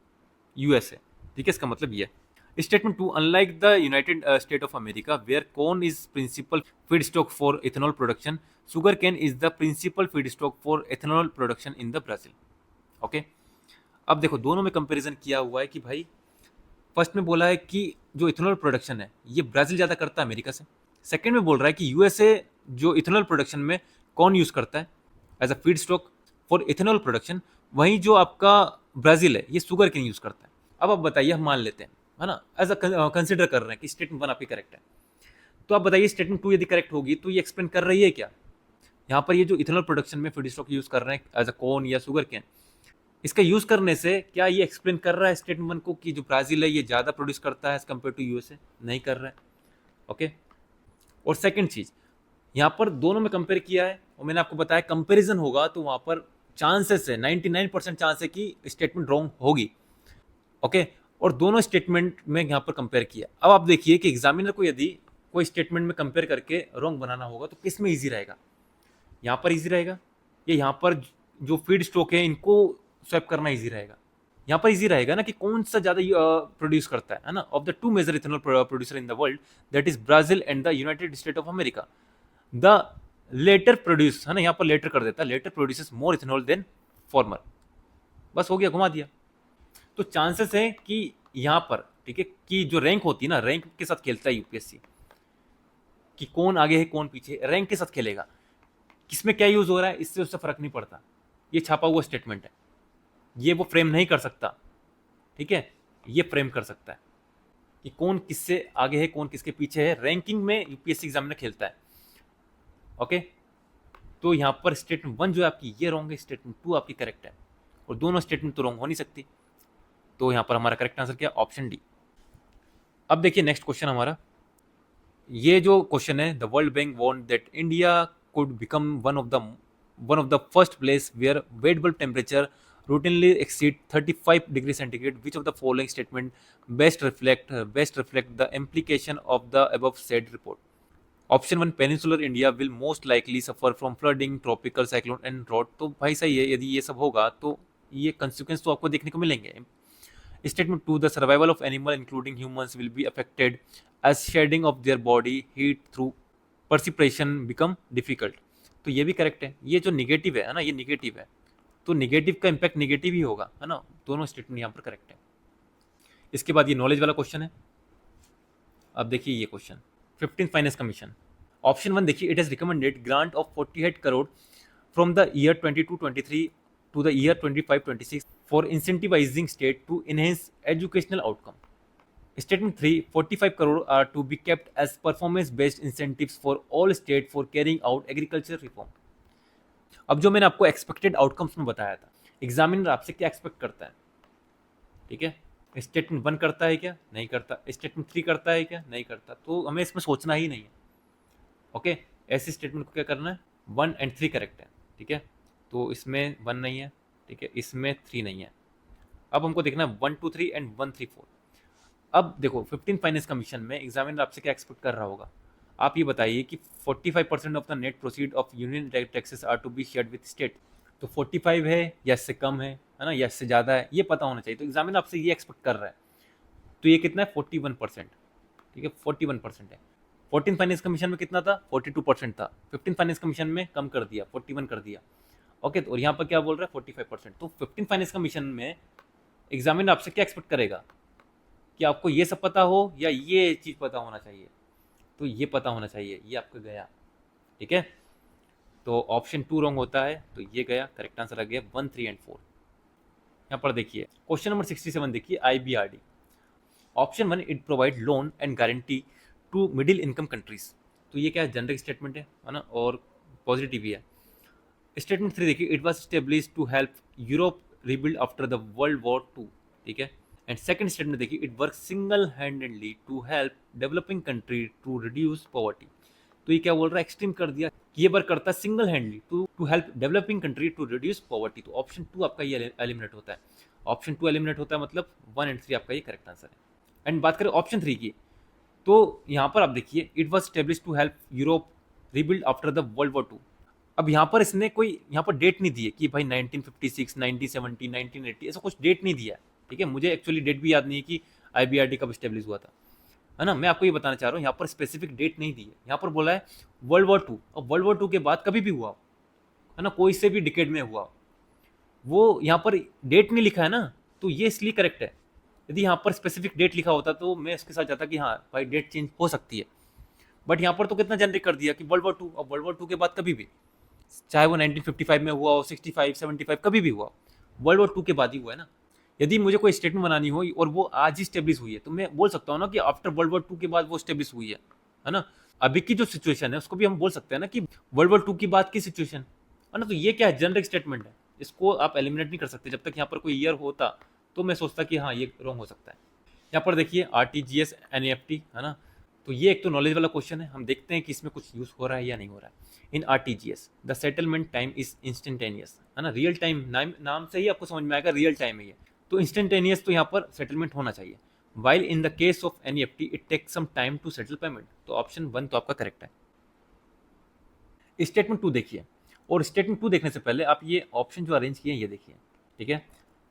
[SPEAKER 1] USA. ठीक है, इसका मतलब ये statement 2, unlike the United State of America where corn is principal feed stock for ethanol production, sugar cane is the principal feed stock for ethanol production in the Brazil. Okay, अब देखो दोनों में comparison किया हुआ है कि भाई first में बोला है कि जो इथेनॉल प्रोडक्शन है ये ब्राज़ील ज़्यादा करता है अमेरिका से। सेकंड में बोल रहा है कि यूएसए जो इथेनॉल प्रोडक्शन में कौन यूज़ करता है as a feed stock for ethanol production, वहीं जो आपका ब्राज़ील है ये शुगर केन यूज़ करता है। अब आप बताइए, हम मान लेते हैं, है ना, एज अ कंसिडर कर रहे हैं कि स्टेटमेंट 1 आपकी करेक्ट है। तो आप बताइए स्टेटमेंट 2 यदि करेक्ट होगी तो ये एक्सप्लेन कर रही है क्या, यहाँ पर ये जो इथेनॉल प्रोडक्शन में फीड स्टॉक यूज़ कर रहे हैं एज अ कॉर्न या शुगर केन, इसका यूज करने से क्या ये एक्सप्लेन कर रहा है स्टेटमेंट 1 को कि जो ब्राजील है ये ज़्यादा प्रोड्यूस करता है एज कम्पेयर टू यूएसए? नहीं कर रहा है। ओके, और सेकंड चीज़, यहाँ पर दोनों में कंपेयर किया है और मैंने आपको बताया कंपैरिजन होगा तो वहाँ पर चांसेस है 99% चांस है कि स्टेटमेंट रॉन्ग होगी। ओके, और दोनों स्टेटमेंट में यहाँ पर कंपेयर किया। अब आप देखिए कि एग्जामिनर को यदि कोई स्टेटमेंट में कंपेयर करके रॉन्ग बनाना होगा तो किस में ईजी रहेगा, यहाँ पर ईजी रहेगा या यहाँ पर जो फीड स्टॉक है इनको स्वैप करना ईजी रहेगा? यहाँ पर इजी रहेगा ना कि कौन सा ज़्यादा प्रोड्यूस करता है ना। Of the two major ethanol producer in the world, that is Brazil and the United State of America, the latter produce, है ना, यहाँ पर लेटर कर देता है, latter produces more ethanol than former. बस हो गया, घुमा दिया। तो चांसेस है कि यहाँ पर, ठीक है, कि जो रैंक होती है ना, रैंक के साथ खेलता है यूपीएससी, कि कौन आगे है कौन पीछे, रैंक के साथ खेलेगा। किसमें क्या यूज हो रहा है इससे उससे फर्क नहीं पड़ता, ये छापा हुआ स्टेटमेंट है, ये वो फ्रेम नहीं कर सकता। ठीक है, ये फ्रेम कर सकता है कि कौन किससे आगे है कौन किसके पीछे है, रैंकिंग में यूपीएससी एग्जामिनर खेलता है। ओके, तो यहाँ पर स्टेटमेंट 1 जो है आपकी ये रॉन्ग है, स्टेटमेंट 2 आपकी करेक्ट है, और दोनों स्टेटमेंट तो रॉन्ग हो नहीं सकती। तो यहाँ पर हमारा करेक्ट आंसर क्या, ऑप्शन डी। अब देखिए नेक्स्ट क्वेश्चन हमारा, ये जो क्वेश्चन है, the World Bank want that India could become one of the first place where wet bulb temperature routinely exceed 35 degrees centigrade. Which of the following statement best reflect the implication of the above said report? Option 1, peninsular India will most likely suffer from flooding, tropical cyclone and drought। तो भाई सही है, यदि ये सब होगा तो ये consequence तो आपको देखने को मिलेंगे। Statement 2, the survival of animal including humans will be affected as shedding of their body heat through perspiration become difficult। तो ये भी करेक्ट है। ये जो निगेटिव है ना, ये निगेटिव है, तो निगेटिव का इम्पैक्ट निगेटिव ही होगा, है ना। दोनों स्टेटमेंट यहाँ पर करेक्ट है। इसके बाद ये नॉलेज वाला क्वेश्चन है। अब देखिए ये question, 15th finance commission, option 1 देखिए, it has recommended grant of 48 crore from the year 22-23 to the year 25-26 for incentivising state to enhance educational outcome. Statement 3, 45 crore are to be kept as performance based incentives for all state for carrying out agriculture reform. अब जो मैंने आपको expected outcomes में बताया था, examiner आपसे क्या expect करता है, ठीक है, स्टेटमेंट 1 करता है क्या, नहीं करता, स्टेटमेंट 3 करता है क्या, नहीं करता, तो हमें इसमें सोचना ही नहीं है। ओके, ऐसे स्टेटमेंट को क्या करना है, 1 and 3 करेक्ट है, ठीक है, तो इसमें 1 नहीं है, ठीक है, इसमें 3 नहीं है। अब हमको देखना है 1 2 3 एंड 1 3 4। अब देखो 15 फाइनेंस कमीशन में एग्जामिनर आपसे क्या एक्सपेक्ट कर रहा होगा, आप ये बताइए कि 45% of the net proceed of union taxes are to be shared with state. तो 45 है या इससे कम है ना, या इससे ज़्यादा है, ये पता होना चाहिए। तो एग्जामिनर आपसे ये एक्सपेक्ट कर रहा है तो ये कितना है 41%, ठीक है 41% है। 14 फाइनेंस कमीशन में कितना था 42% था, 15 फाइनेंस कमीशन में कम कर दिया 41 कर दिया। ओके, तो और यहाँ पर क्या बोल रहा है 45%। तो 15 फाइनेंस कमीशन में एग्जामिनर आपसे क्या एक्सपेक्ट करेगा कि आपको ये सब पता हो या ये चीज़ पता होना चाहिए, तो ये पता होना चाहिए, ये आपका गया, ठीक है। तो ऑप्शन 2 रॉन्ग होता है, तो ये गया, करेक्ट आंसर आ गया 1, 3 एंड 4। यहाँ पर देखिए क्वेश्चन नंबर 67 देखिए, IBRD option 1 it provide loan and guarantee to middle income countries. तो ये क्या है, जनरिक स्टेटमेंट है ना, और पॉजिटिव भी है। स्टेटमेंट 3 देखिए, it was established to help Europe rebuild after the world war 2, ठीक है। एंड सेकंड स्टेटमेंट देखिए, it work single handedly to help developing country to reduce poverty. तो ये क्या बोल रहा है, एक्सट्रीम कर दिया कि ये वर्क करता है single handedly to help developing country to reduce poverty. तो ऑप्शन 2 आपका ये एलिमिनेट होता है, ऑप्शन 2 एलिमिनेट होता है, मतलब 1 एंड 3 आपका ये करेक्ट आंसर है। एंड बात करें ऑप्शन 3 की, तो यहाँ पर आप देखिए, it was established to help Europe rebuild after the world war 2। अब यहाँ पर इसने कोई यहाँ पर डेट नहीं दी है कि भाई 1956, 1970, 1980, ऐसा कुछ डेट नहीं दिया है, ठीक है। मुझे एक्चुअली डेट भी याद नहीं है कि IBRD कब स्टेब्लिश हुआ था, है ना। मैं आपको ये बताना चाह रहा हूँ, यहाँ पर स्पेसिफिक डेट नहीं दी है, यहाँ पर बोला है वर्ल्ड वॉर 2। और वर्ल्ड वॉर 2 के बाद कभी भी हुआ, है ना, कोई से भी डिकेड में हुआ, वो यहाँ पर डेट नहीं लिखा है ना, तो ये इसलिए करेक्ट है। यदि यहाँ पर स्पेसिफिक डेट लिखा होता तो मैं इसके साथ जाता कि हाँ भाई डेट चेंज हो सकती है, बट यहाँ पर तो कितना जनरिक कर दिया कि वर्ल्ड वॉर 2, और वर्ल्ड वॉर 2 के बाद कभी भी, चाहे वो 1955 में हुआ हो, 65, 75, कभी भी हुआ, वर्ल्ड वॉर 2 के बाद ही हुआ है ना। यदि मुझे कोई स्टेटमेंट बनानी हो और वो आज ही स्टेब्लिश हुई है, तो मैं बोल सकता हूँ ना कि आफ्टर वर्ल्ड वॉर 2 के बाद वो स्टेब्लिश हुई है ना। अभी की जो सिचुएशन है उसको भी हम बोल सकते हैं ना कि वर्ल्ड वॉर 2 की बाद की सिचुएशन, है ना। तो ये क्या है, जनरिक स्टेटमेंट है, इसको आप एलिमिनेट नहीं कर सकते। जब तक यहाँ पर कोई ईयर होता तो मैं सोचता कि हाँ ये रॉन्ग हो सकता है। यहाँ पर देखिए RTGS NEFT, है ना। तो ये एक तो नॉलेज वाला क्वेश्चन है, हम देखते हैं कि इसमें कुछ यूज हो रहा है या नहीं हो रहा है। इन RTGS the settlement time is instantaneous, है ना, रियल टाइम, नाम से ही आपको समझ में आएगा रियल टाइम है ये, तो इंस्टेंटेनियस तो यहाँ पर सेटलमेंट होना चाहिए। While in the case of NEFT it takes some time to settle payment, तो ऑप्शन 1 तो आपका करेक्ट है। स्टेटमेंट 2 देखिए, और स्टेटमेंट 2 देखने से पहले आप ये ऑप्शन जो अरेंज किए हैं ये देखिए, ठीक है।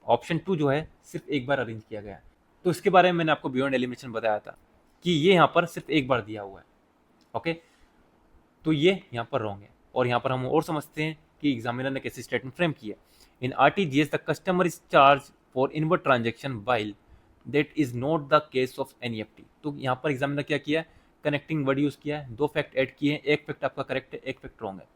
[SPEAKER 1] ऑप्शन 2 जो है सिर्फ एक बार अरेंज किया गया है, तो इसके बारे में मैंने आपको बियॉन्ड एलिमिनेशन बताया था कि ये यहाँ पर सिर्फ एक बार दिया हुआ है, ओके। तो ये यहाँ पर रॉन्ग है, और यहाँ पर हम और समझते हैं कि एग्जामिनर ने कैसे स्टेटमेंट फ्रेम की है। इन RTGS the customer is charge for inward transaction while that is not the case of NEFT। तो यहाँ पर एग्जामिनर क्या किया है, कनेक्टिंग वर्ड यूज किया है, 2 फैक्ट ऐड किए हैं, एक फैक्ट आपका करेक्ट है, एक फैक्ट रॉन्ग है।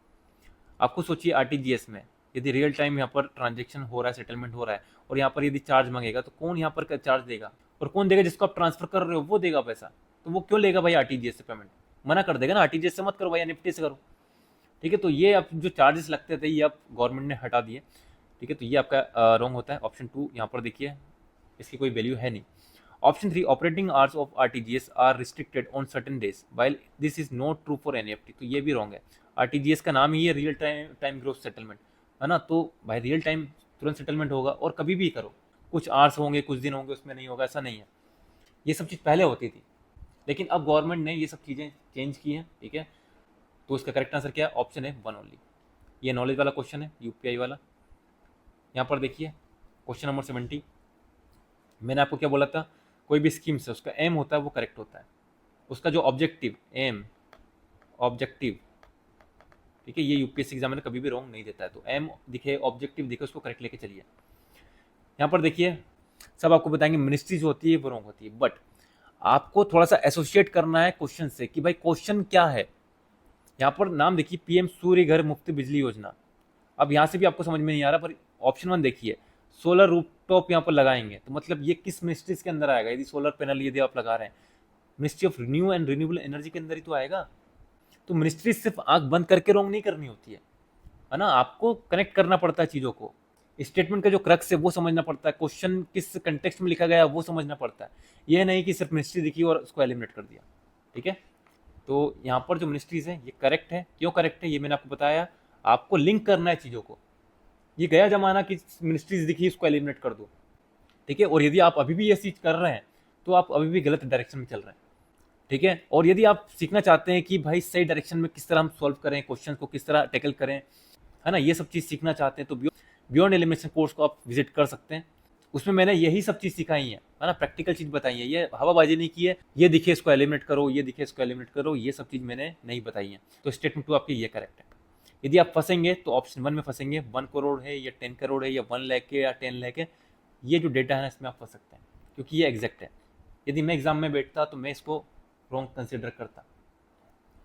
[SPEAKER 1] आपको सोचिए RTGS में यदि रियल टाइम यहाँ पर ट्रांजेक्शन हो रहा है, सेटलमेंट हो रहा है, और यहाँ पर यदि चार्ज मांगेगा तो कौन यहाँ पर चार्ज देगा, और कौन देगा, जिसको आप ट्रांसफर कर रहे हो वो देगा पैसा, तो वो क्यों लेगा भाई RTGS से पेमेंट, मना कर देगा ना, RTGS से मत करो भाई, NEFT से करो, ठीक है। तो ये अब जो चार्जेस लगते थे ये अब गवर्नमेंट ने हटा दिए, ठीक है। तो ये आपका रॉन्ग होता है, ऑप्शन 2 यहाँ पर देखिए इसकी कोई वैल्यू है नहीं। Option 3 operating hours of RTGS are restricted on certain days while this is not true for NEFT, तो ये भी रॉन्ग है। RTGS का नाम ही है रियल टाइम ग्रोथ सेटलमेंट, है ना, तो भाई रियल टाइम तुरंत सेटलमेंट होगा, और कभी भी करो, कुछ आवर्स होंगे, कुछ दिन होंगे, उसमें नहीं होगा, ऐसा नहीं है। ये सब चीज़ पहले होती थी, लेकिन अब गवर्नमेंट ने ये सब चीज़ें चेंज की हैं, ठीक है। तो इसका करेक्ट आंसर क्या है, ऑप्शन है 1 ओनली। ये नॉलेज वाला क्वेश्चन है, UPI वाला। यहाँ पर देखिए क्वेश्चन नंबर 70, मैंने आपको क्या बोला था, कोई भी स्कीम से उसका एम होता है वो करेक्ट होता है, उसका जो ऑब्जेक्टिव, एम ऑब्जेक्टिव, ठीक है, ये UPSC एग्जामिनर कभी भी रॉन्ग नहीं देता है। तो एम दिखे, ऑब्जेक्टिव दिखे, उसको करेक्ट लेके चलिए। यहाँ पर देखिए सब आपको बताएंगे मिनिस्ट्री जो होती है वो रॉन्ग होती है, बट आपको थोड़ा सा एसोसिएट करना है क्वेश्चन से कि भाई क्वेश्चन क्या है। यहाँ पर नाम देखिए PM सूर्य घर मुफ्त बिजली योजना, अब यहाँ से भी आपको समझ में नहीं आ रहा, पर ऑप्शन 1 देखिए, सोलर रूफटॉप यहाँ पर लगाएंगे, तो मतलब ये किस मिनिस्ट्रीज के अंदर आएगा, यदि सोलर पैनल यदि आप लगा रहे हैं, ministry of renew and renewable energy के अंदर ही तो आएगा। तो मिनिस्ट्री सिर्फ आंख बंद करके रॉन्ग नहीं करनी होती है ना, आपको कनेक्ट करना पड़ता है चीज़ों को, स्टेटमेंट का जो क्रक्स है वो समझना पड़ता है, क्वेश्चन किस कंटेक्स्ट में लिखा गया है वो समझना पड़ता है, ये नहीं कि सिर्फ मिनिस्ट्री दिखी और उसको एलिमिनेट कर दिया, ठीक है। तो यहाँ पर जो मिनिस्ट्रीज है ये करेक्ट है, क्यों करेक्ट है ये मैंने आपको बताया, आपको लिंक करना है चीज़ों को। ये गया जमाना कि मिनिस्ट्रीज दिखी उसको एलिमिनेट कर दो, ठीक है। और यदि आप अभी भी ये चीज़ कर रहे हैं तो आप अभी भी गलत डायरेक्शन में चल रहे हैं, ठीक है। और यदि आप सीखना चाहते हैं कि भाई सही डायरेक्शन में किस तरह हम सॉल्व करें, क्वेश्चन को किस तरह टैकल करें, है ना, ये सब चीज़ सीखना चाहते हैं तो बियॉन्ड एलिमिनेशन कोर्स को आप विजिट कर सकते हैं। उसमें मैंने यही सब चीज़ सिखाई है है ना, प्रैक्टिकल चीज़ बताई है, ये हवाबाजी नहीं की है, ये देखिए इसको एलिमिनेट करो, ये देखिए इसको एलिमिनेट करो, ये सब चीज़ मैंने नहीं बताई है। तो स्टेटमेंट 2 आपकी ये करेक्ट है। यदि आप फंसेंगे तो ऑप्शन 1 में फंसेंगे, 1 करोड़ है या 10 करोड़ है या 1 लाख है या 10 लाख है, ये जो डेटा है ना इसमें आप फंस सकते हैं, क्योंकि ये एग्जैक्ट है। यदि मैं एग्जाम में बैठता तो मैं इसको रॉन्ग कंसिडर करता,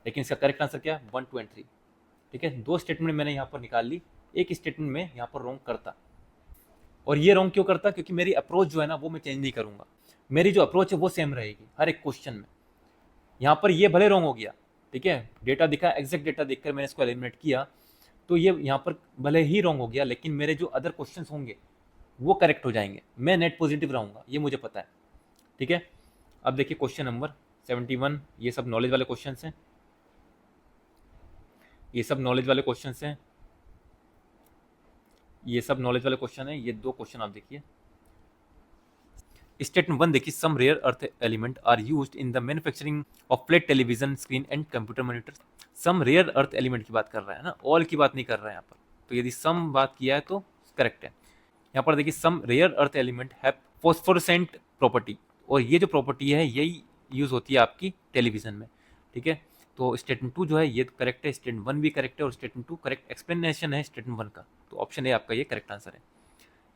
[SPEAKER 1] लेकिन इसका करेक्ट आंसर क्या है, 1, 2 एंड 3। ठीक है, 2 स्टेटमेंट मैंने यहाँ पर निकाल ली, एक स्टेटमेंट में यहाँ पर रॉन्ग करता। और ये रॉन्ग क्यों करता, क्योंकि मेरी अप्रोच जो है ना वो मैं चेंज नहीं करूंगा, मेरी जो अप्रोच है वो सेम रहेगी हर एक क्वेश्चन में। यहाँ पर ये भले रॉन्ग हो गया, ठीक है, डेटा दिखा, एग्जैक्ट डेटा देखकर मैंने इसको एलिमिनेट किया, तो ये यहाँ पर भले ही रॉन्ग हो गया, लेकिन मेरे जो अदर क्वेश्चन होंगे वो करेक्ट हो जाएंगे, मैं नेट पॉजिटिव रहूँगा, ये मुझे पता है। ठीक है, अब देखिए क्वेश्चन नंबर 71, ये सब नॉलेज वाले क्वेश्चन हैं, ये सब नॉलेज वाले क्वेश्चन हैं, ये सब नॉलेज वाले क्वेश्चन है। ये 2 क्वेश्चन आप देखिए। स्टेटमेंट 1 देखिए, some rare earth element are used in the manufacturing of flat television screen and computer monitor. Some rare earth element की बात कर रहा है ना, ऑल की बात नहीं कर रहा है यहाँ पर। तो यदि सम बात किया है तो करेक्ट है। यहाँ पर देखिए, some rare earth element have phosphorescent property, और ये जो प्रॉपर्टी है यही यूज होती है आपकी टेलीविजन में। ठीक है, तो स्टेटमेंट 2 जो है ये करेक्ट है, स्टेटमेंट 1 भी करेक्ट है, और स्टेटमेंट 2 करेक्ट एक्सप्लेनेशन है स्टेटमेंट 1 का। तो ऑप्शन ए आपका ये करेक्ट आंसर है।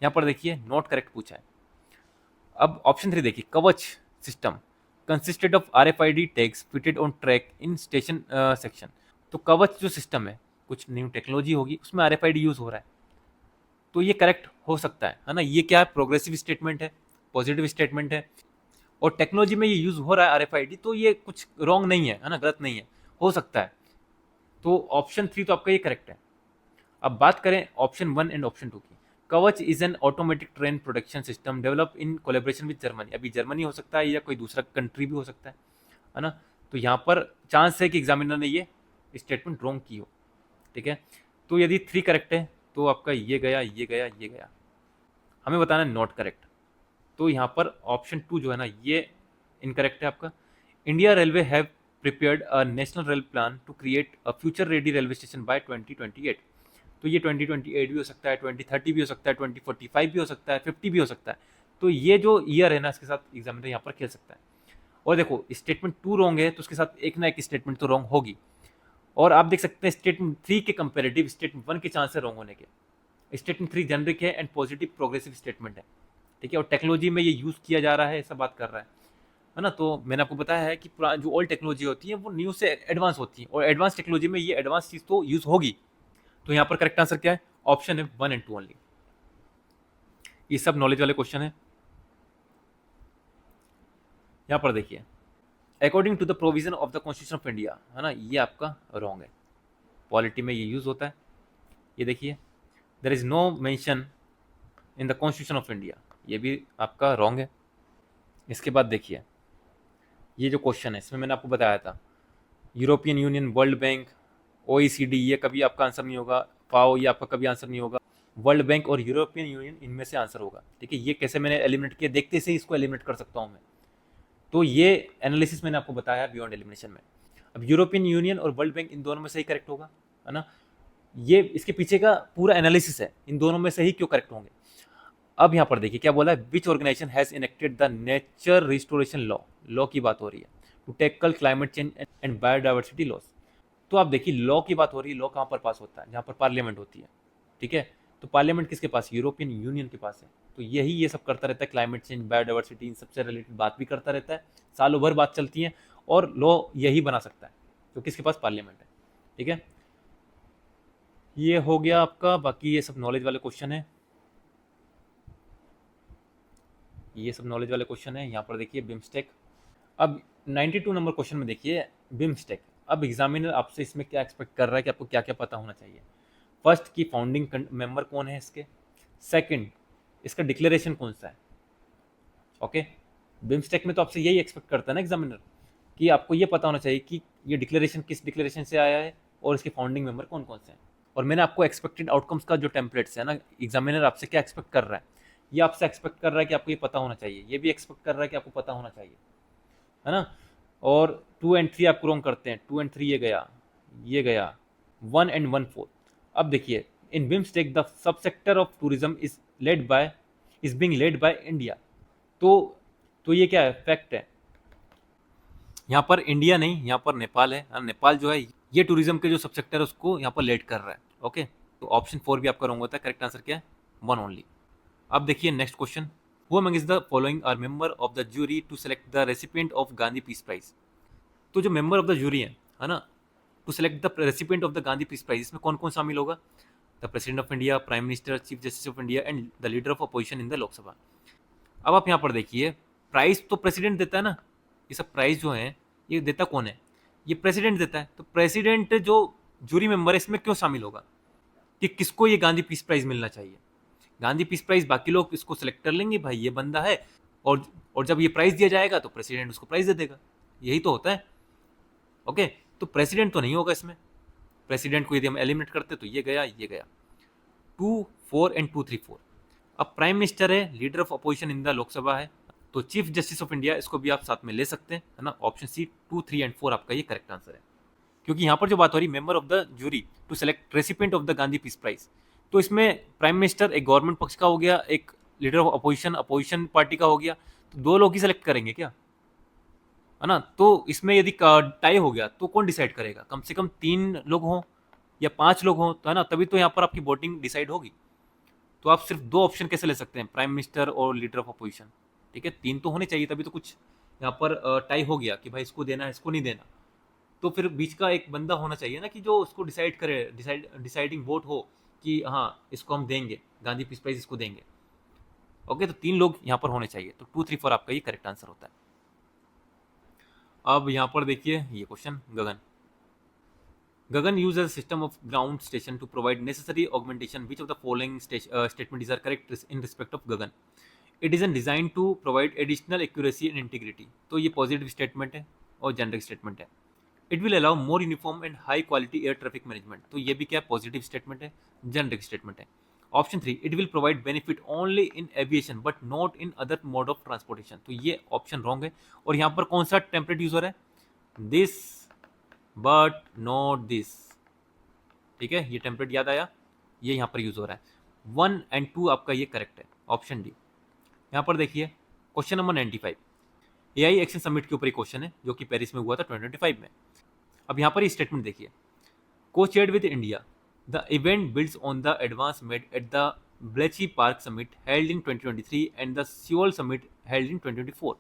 [SPEAKER 1] यहाँ पर देखिए नॉट करेक्ट पूछा है। अब ऑप्शन 3 देखिए, कवच system consisted of RFID tags fitted on track in station section. तो कवच जो सिस्टम है, कुछ न्यू टेक्नोलॉजी होगी, उसमें RFID यूज हो रहा है, तो ये करेक्ट हो सकता है ना। ये क्या है, प्रोग्रेसिव स्टेटमेंट है, पॉजिटिव स्टेटमेंट है, और टेक्नोलॉजी में ये यूज हो रहा है RFID, तो ये कुछ रॉन्ग नहीं है ना, गलत नहीं है, हो सकता है। तो ऑप्शन 3 तो आपका ये करेक्ट है। अब बात करें ऑप्शन 1 एंड ऑप्शन 2 की। कवच is an automatic train protection system develop in collaboration with Germany. अभी जर्मनी हो सकता है या कोई दूसरा कंट्री भी हो सकता है ना। तो यहाँ पर चांस है कि एग्जामिनर ने ये स्टेटमेंट रॉन्ग की हो। ठीक है, तो यदि 3 करेक्ट है तो आपका ये गया, ये गया, ये गया, हमें बताना है नॉट करेक्ट। तो यहाँ पर ऑप्शन 2 जो है ना ये इनकरेक्ट है आपका। India railway have prepared a national rail plan to create a future ready railway station by 2028। तो ये 2028 भी हो सकता है, 2030 भी हो सकता है, 2045 भी हो सकता है, 50 भी हो सकता है। तो ये जो ईयर है ना, इसके साथ एग्जामिनर यहाँ पर खेल सकता है। और देखो, स्टेटमेंट 2 रॉन्ग है तो उसके साथ एक ना एक स्टेटमेंट तो रॉन्ग होगी। और आप देख सकते हैं स्टेटमेंट 3 के कंपेरेटिव स्टेटमेंट 1 के चांस है रॉन्ग होने के। स्टेटमेंट 3 जेनरिक है एंड पॉजिटिव प्रोग्रेसिव स्टेटमेंट है। ठीक है, और टेक्नोलॉजी में ये यूज़ किया जा रहा है, ऐसा बात कर रहा है ना। तो मैंने आपको बताया है कि जो ओल्ड टेक्नोलॉजी होती है वो न्यू से एडवांस होती है, और एडवांस टेक्नोलॉजी में ये एडवांस चीज़ तो यूज़ होगी। तो यहाँ पर करेक्ट आंसर क्या है, ऑप्शन है 1 एंड 2 ओनली। ये सब नॉलेज वाले क्वेश्चन है। यहाँ पर देखिए, according to the provision of the constitution of India, है ना, ये आपका रॉन्ग है। पॉलिटी में ये यूज होता है। ये देखिए, there is no mention in the constitution of India, ये भी आपका रॉन्ग है। इसके बाद देखिए, ये जो क्वेश्चन है इसमें मैंने आपको बताया था, European union, world bank, OECD, ये कभी आपका आंसर नहीं होगा। फाओ, ये आपका कभी आंसर नहीं होगा। वर्ल्ड बैंक और यूरोपियन यूनियन इनमें से आंसर होगा। ठीक है, ये कैसे मैंने एलिमिनेट किया, देखते से ही इसको एलिमिनेट कर सकता हूँ मैं। तो ये एनालिसिस मैंने आपको बताया बियॉन्ड एलिमिनेशन में। अब यूरोपियन यूनियन और वर्ल्ड बैंक इन दोनों में से ही करेक्ट होगा, है ना। ये इसके पीछे का पूरा एनालिसिस है, इन दोनों में से ही क्यों करेक्ट होंगे। अब यहाँ पर देखिए क्या बोला है, which organisation has enacted the nature restoration law. Law की बात हो रही है, to tackle climate change and biodiversity loss. तो आप देखिए, लॉ की बात हो रही है, लॉ कहाँ पर पास होता है, जहाँ पर पार्लियामेंट होती है। ठीक है, तो पार्लियामेंट किसके पास, यूरोपियन यूनियन के पास है। तो यही ये सब करता रहता है, क्लाइमेट चेंज, बायोडाइवर्सिटी, इन सबसे रिलेटेड बात भी करता रहता है, सालों भर बात चलती है, और लॉ यही बना सकता है, तो किसके पास, पार्लियामेंट है। ठीक है, ये हो गया आपका। बाकी ये सब नॉलेज वाले क्वेश्चन है, ये सब नॉलेज वाले क्वेश्चन है। यहाँ पर देखिए बिम्स्टेक। अब 92 नंबर क्वेश्चन में देखिए बिम्स्टेक। अब एग्जामिनर आपसे इसमें क्या एक्सपेक्ट कर रहा है कि आपको क्या क्या पता होना चाहिए। फर्स्ट, की फाउंडिंग मेंबर कौन है इसके। सेकंड, इसका डिक्लेरेशन कौन सा है। ओके, बिम्स्टेक में तो आपसे यही एक्सपेक्ट करता है ना एग्जामिनर, कि आपको ये पता होना चाहिए कि ये डिक्लेरेशन किस डिक्लेरेशन से आया है, और इसके फाउंडिंग मेंबर कौन कौन से हैं। और मैंने आपको एक्सपेक्टेड आउटकम्स का जो टेम्पलेट्स है ना, एग्जामिनर आपसे क्या एक्सपेक्ट कर रहा है, ये आपसे एक्सपेक्ट कर रहा है कि आपको ये पता होना चाहिए, ये भी एक्सपेक्ट कर रहा है कि आपको पता होना चाहिए, है ना। और 2 एंड 3 आपको रॉन्ग करते हैं, 2 एंड 3 ये गया, ये गया, 1 एंड 1/4। अब देखिए, in BIMSTEC the sub sector of tourism is being led by India. तो तो ये क्या है, फैक्ट है। यहाँ पर इंडिया नहीं, यहाँ पर नेपाल है। नेपाल जो है ये टूरिज्म के जो सब सेक्टर है उसको यहाँ पर लेड कर रहा है। ओके, तो ऑप्शन 4 भी आपका रॉन्ग होता है। करेक्ट आंसर क्या है, 1 ओनली। अब देखिए next question, who among the following are member of the jury to select the recipient of Gandhi peace prize. तो जो मेंबर ऑफ द जूरी है ना, to select the recipient of the Gandhi peace prize, इसमें कौन कौन शामिल होगा? The president of India, prime minister, chief justice of India and the leader of opposition in the Lok Sabha. अब आप यहाँ पर देखिए, प्राइज तो प्रेसिडेंट देता है ना, ये सब प्राइज जो है ये देता कौन है? ये प्रेसिडेंट देता है। तो प्रेसिडेंट जो जूरी मेंबर है इसमें क्यों शामिल होगा कि किसको ये गांधी पीस प्राइज मिलना चाहिए? गांधी पीस प्राइज बाकी लोग इसको सिलेक्ट कर लेंगे, भाई ये बंदा है, और जब ये प्राइज दिया जाएगा तो प्रेसिडेंट उसको प्राइज दे देगा। यही तो होता है। ओके, तो प्रेसिडेंट तो नहीं होगा इसमें। प्रेसिडेंट को यदि हम एलिमिनेट करते तो ये गया, ये गया। 2, 4 एंड 2, 3, 4। अब प्राइम मिनिस्टर है, leader of opposition in the Lok Sabha है, तो चीफ जस्टिस ऑफ इंडिया इसको भी आप साथ में ले सकते हैं, है ना। ऑप्शन सी 2, 3 एंड 4 आपका ये करेक्ट आंसर है। क्योंकि यहाँ पर जो बात हो रही member of the jury to select recipient of the Gandhi peace prize, तो इसमें प्राइम मिनिस्टर एक गवर्नमेंट पक्ष का हो गया, एक leader of opposition opposition party का हो गया, तो 2 लोग ही सेलेक्ट करेंगे क्या, है ना। तो इसमें यदि टाई हो गया तो कौन डिसाइड करेगा? कम से कम 3 लोग हों या 5 लोग हों, तो है ना, तभी तो यहाँ पर आपकी वोटिंग डिसाइड होगी। तो आप सिर्फ 2 ऑप्शन कैसे ले सकते हैं, प्राइम मिनिस्टर और लीडर ऑफ अपोजिशन? ठीक है, 3 तो होने चाहिए, तभी तो कुछ यहाँ पर टाई हो गया कि भाई इसको देना है इसको नहीं देना। तो फिर बीच का एक बंदा होना चाहिए ना कि जो उसको डिसाइड करे, डिसाइडिंग वोट हो कि हाँ इसको हम देंगे, गांधी पीस प्राइज इसको देंगे। ओके, तो 3 लोग यहाँ पर होने चाहिए। तो 2, 3, 4 आपका ये करेक्ट आंसर होता है। अब यहाँ पर देखिए ये question, Gagan Gagan used as a system of ground station to provide necessary augmentation. Which of the following statement is correct in respect of Gagan? It is designed to provide additional accuracy and integrity. तो ये positive statement है और generic statement है। It will allow more uniform and high quality air traffic management, तो ये भी क्या positive statement है, जेनरिक स्टेटमेंट है। Option 3, it will provide benefit only in aviation but not in other mode of transportation, तो ये option wrong है। और यहाँ पर कौन सा टेम्पलेट यूज हो रहा है? This but not this. ठीक है, ये टेम्पलेट याद आया, ये यहाँ पर यूज हो रहा है। 1 एंड 2 आपका ये करेक्ट है, ऑप्शन डी। यहाँ पर देखिए question number 95, AI action summit के ऊपर एक क्वेश्चन है जो कि पेरिस में हुआ था 2025 में। अब यहाँ पर ये स्टेटमेंट देखिए, co chaired with India the event builds on the advance made at the Bletchley Park summit held in 2023 and the Seoul summit held in 2024।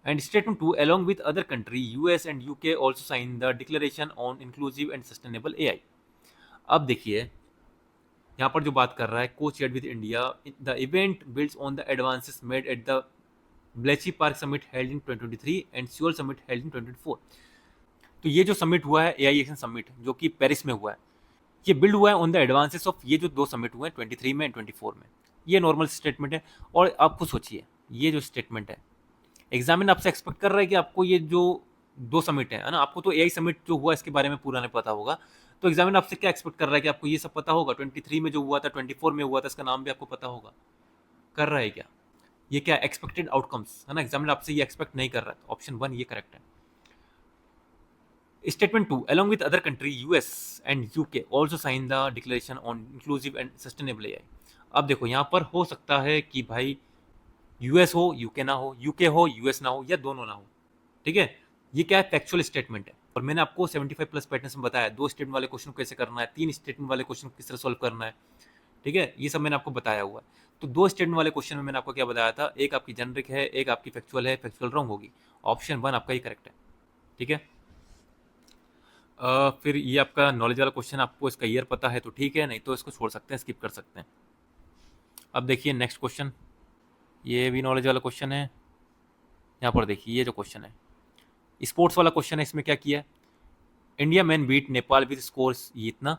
[SPEAKER 1] And statement 2, along with other countries, US and UK also signed the Declaration on Inclusive and Sustainable AI. अब देखिए यहाँ पर जो बात कर रहा है, co chaired with India, the event builds on the advances made at the Bletchley Park summit held in 2023 and Seoul summit held in 2024। तो ये जो समिट हुआ है एआई एक्शन समिट जो कि पेरिस में हुआ है, ये बिल्ड हुआ है ऑन द एडवांसेस ऑफ ये जो 2 समिट हुए हैं 23 में एंड 24 में। ये नॉर्मल स्टेटमेंट है। और आप खुद सोचिए, ये जो स्टेटमेंट है, एग्जामिन आपसे एक्सपेक्ट कर रहा है कि आपको ये जो 2 समिट है ना, आपको तो एआई समिट जो हुआ इसके बारे में पूरा नहीं पता होगा, तो एग्जामिन आपसे क्या एक्सपेक्ट कर रहा है कि आपको ये सब पता होगा? 23 में जो हुआ था, 24 में हुआ था, इसका नाम भी आपको पता होगा। कर रहा है क्या? ये क्या एक्सपेक्टेड आउटकम्स है ना, एग्जामिन आपसे ये एक्सपेक्ट नहीं कर रहा है। ऑप्शन 1 ये करेक्ट है। Statement 2, along with other country US and UK also sign the declaration on inclusive and sustainable AI। अब देखो यहाँ पर हो सकता है कि भाई यूएस हो, यूके ना हो, यूके हो, यूएस ना हो, या दोनों ना हो। ठीक है, ये क्या है, फैक्चुअल स्टेटमेंट है। और मैंने आपको 75+ पैटर्न्स में बताया 2 स्टेटमेंट वाले क्वेश्चन को कैसे करना है, 3 स्टेटमेंट वाले क्वेश्चन को किस तरह सॉल्व करना है। ठीक है, ये सब मैंने आपको बताया हुआ है। तो 2 स्टेटमेंट वाले क्वेश्चन में मैंने आपको क्या बताया था, एक आपकी जेनरिक है, एक आपकी फैक्चुअल है, फैक्चुअल रॉन्ग होगी। ऑप्शन 1 आपका ही करेक्ट है। ठीक है, फिर ये आपका नॉलेज वाला क्वेश्चन, आपको इसका ईयर पता है तो ठीक है, नहीं तो इसको छोड़ सकते हैं, स्किप कर सकते हैं। अब देखिए नेक्स्ट क्वेश्चन, ये भी नॉलेज वाला क्वेश्चन है। यहाँ पर देखिए ये जो क्वेश्चन है स्पोर्ट्स वाला क्वेश्चन है। इसमें क्या किया है, India man beat Nepal with scores ये इतना,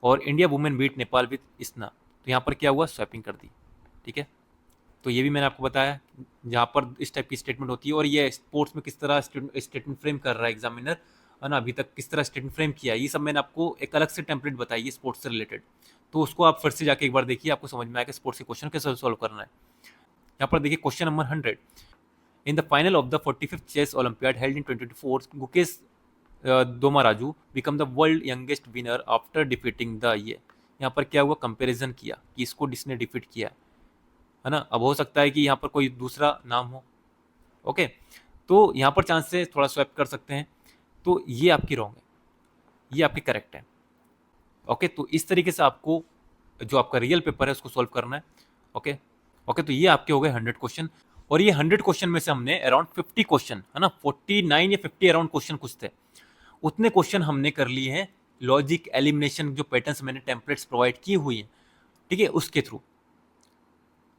[SPEAKER 1] और India women beat Nepal with इतना। तो यहाँ पर क्या हुआ, स्वैपिंग कर दी। ठीक है, तो ये भी मैंने आपको बताया जहाँ पर इस टाइप की स्टेटमेंट होती है। और ये स्पोर्ट्स में किस तरह स्टेटमेंट फ्रेम कर रहा है एग्जामिनर, है ना, अभी तक किस तरह स्टेटमेंट फ्रेम किया, ये सब मैंने आपको एक अलग से टेम्पलेट बताई है स्पोर्ट्स से रिलेटेड। तो उसको आप फिर से जाके एक बार देखिए, आपको समझ में आएगा स्पोर्ट्स के क्वेश्चन कैसे सॉल्व करना है। यहाँ पर देखिए question number 100, in the final of the 45th chess olympiad held in 2024 Gukesh Dommaraju become the world youngest winner after defeating the ये। यहाँ पर क्या हुआ, कंपैरिजन किया कि इसको किसने डिफीट किया है ना। अब हो सकता है कि यहाँ पर कोई दूसरा नाम हो, ओके, तो यहाँ पर चांस से थोड़ा स्वैप कर सकते हैं, तो ये आपकी रॉन्ग है, ये आपकी करेक्ट है। ओके, तो इस तरीके से आपको जो आपका रियल पेपर है उसको सॉल्व करना है। ओके ओके, तो ये आपके हो गए 100 क्वेश्चन, और ये 100 क्वेश्चन में से हमने अराउंड 50 क्वेश्चन, है ना, 49 या 50 अराउंड क्वेश्चन कुछ थे, उतने क्वेश्चन हमने कर लिए हैं लॉजिक एलिमिनेशन, जो पैटर्न्स मैंने टेम्पलेट्स प्रोवाइड की हुई हैं, ठीक है, उसके थ्रू।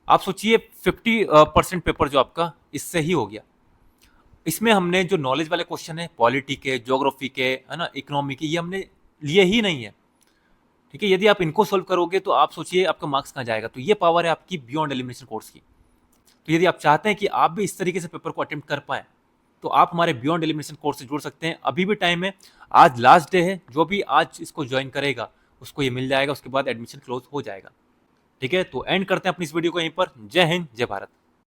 [SPEAKER 1] आप सोचिए 50% पेपर जो आपका इससे ही हो गया। इसमें हमने जो नॉलेज वाले क्वेश्चन है, पॉलिटी के, ज्योग्राफी के, है ना, इकोनॉमी के, ये हमने लिए ही नहीं है, ठीक है। यदि आप इनको सोल्व करोगे तो आप सोचिए आपका मार्क्स कहाँ जाएगा। तो ये पावर है आपकी बियॉन्ड एलिमिनेशन कोर्स की। तो यदि आप चाहते हैं कि आप भी इस तरीके से पेपर को अटेम्प्ट कर पाए, तो आप हमारे बियॉन्ड एलिमिनेशन कोर्स से जुड़ सकते हैं। अभी भी टाइम है, आज लास्ट डे है, जो भी आज इसको ज्वाइन करेगा उसको ये मिल जाएगा, उसके बाद एडमिशन क्लोज हो जाएगा, ठीक है। तो एंड करते हैं अपनी इस वीडियो को यहीं पर। जय हिंद, जय भारत।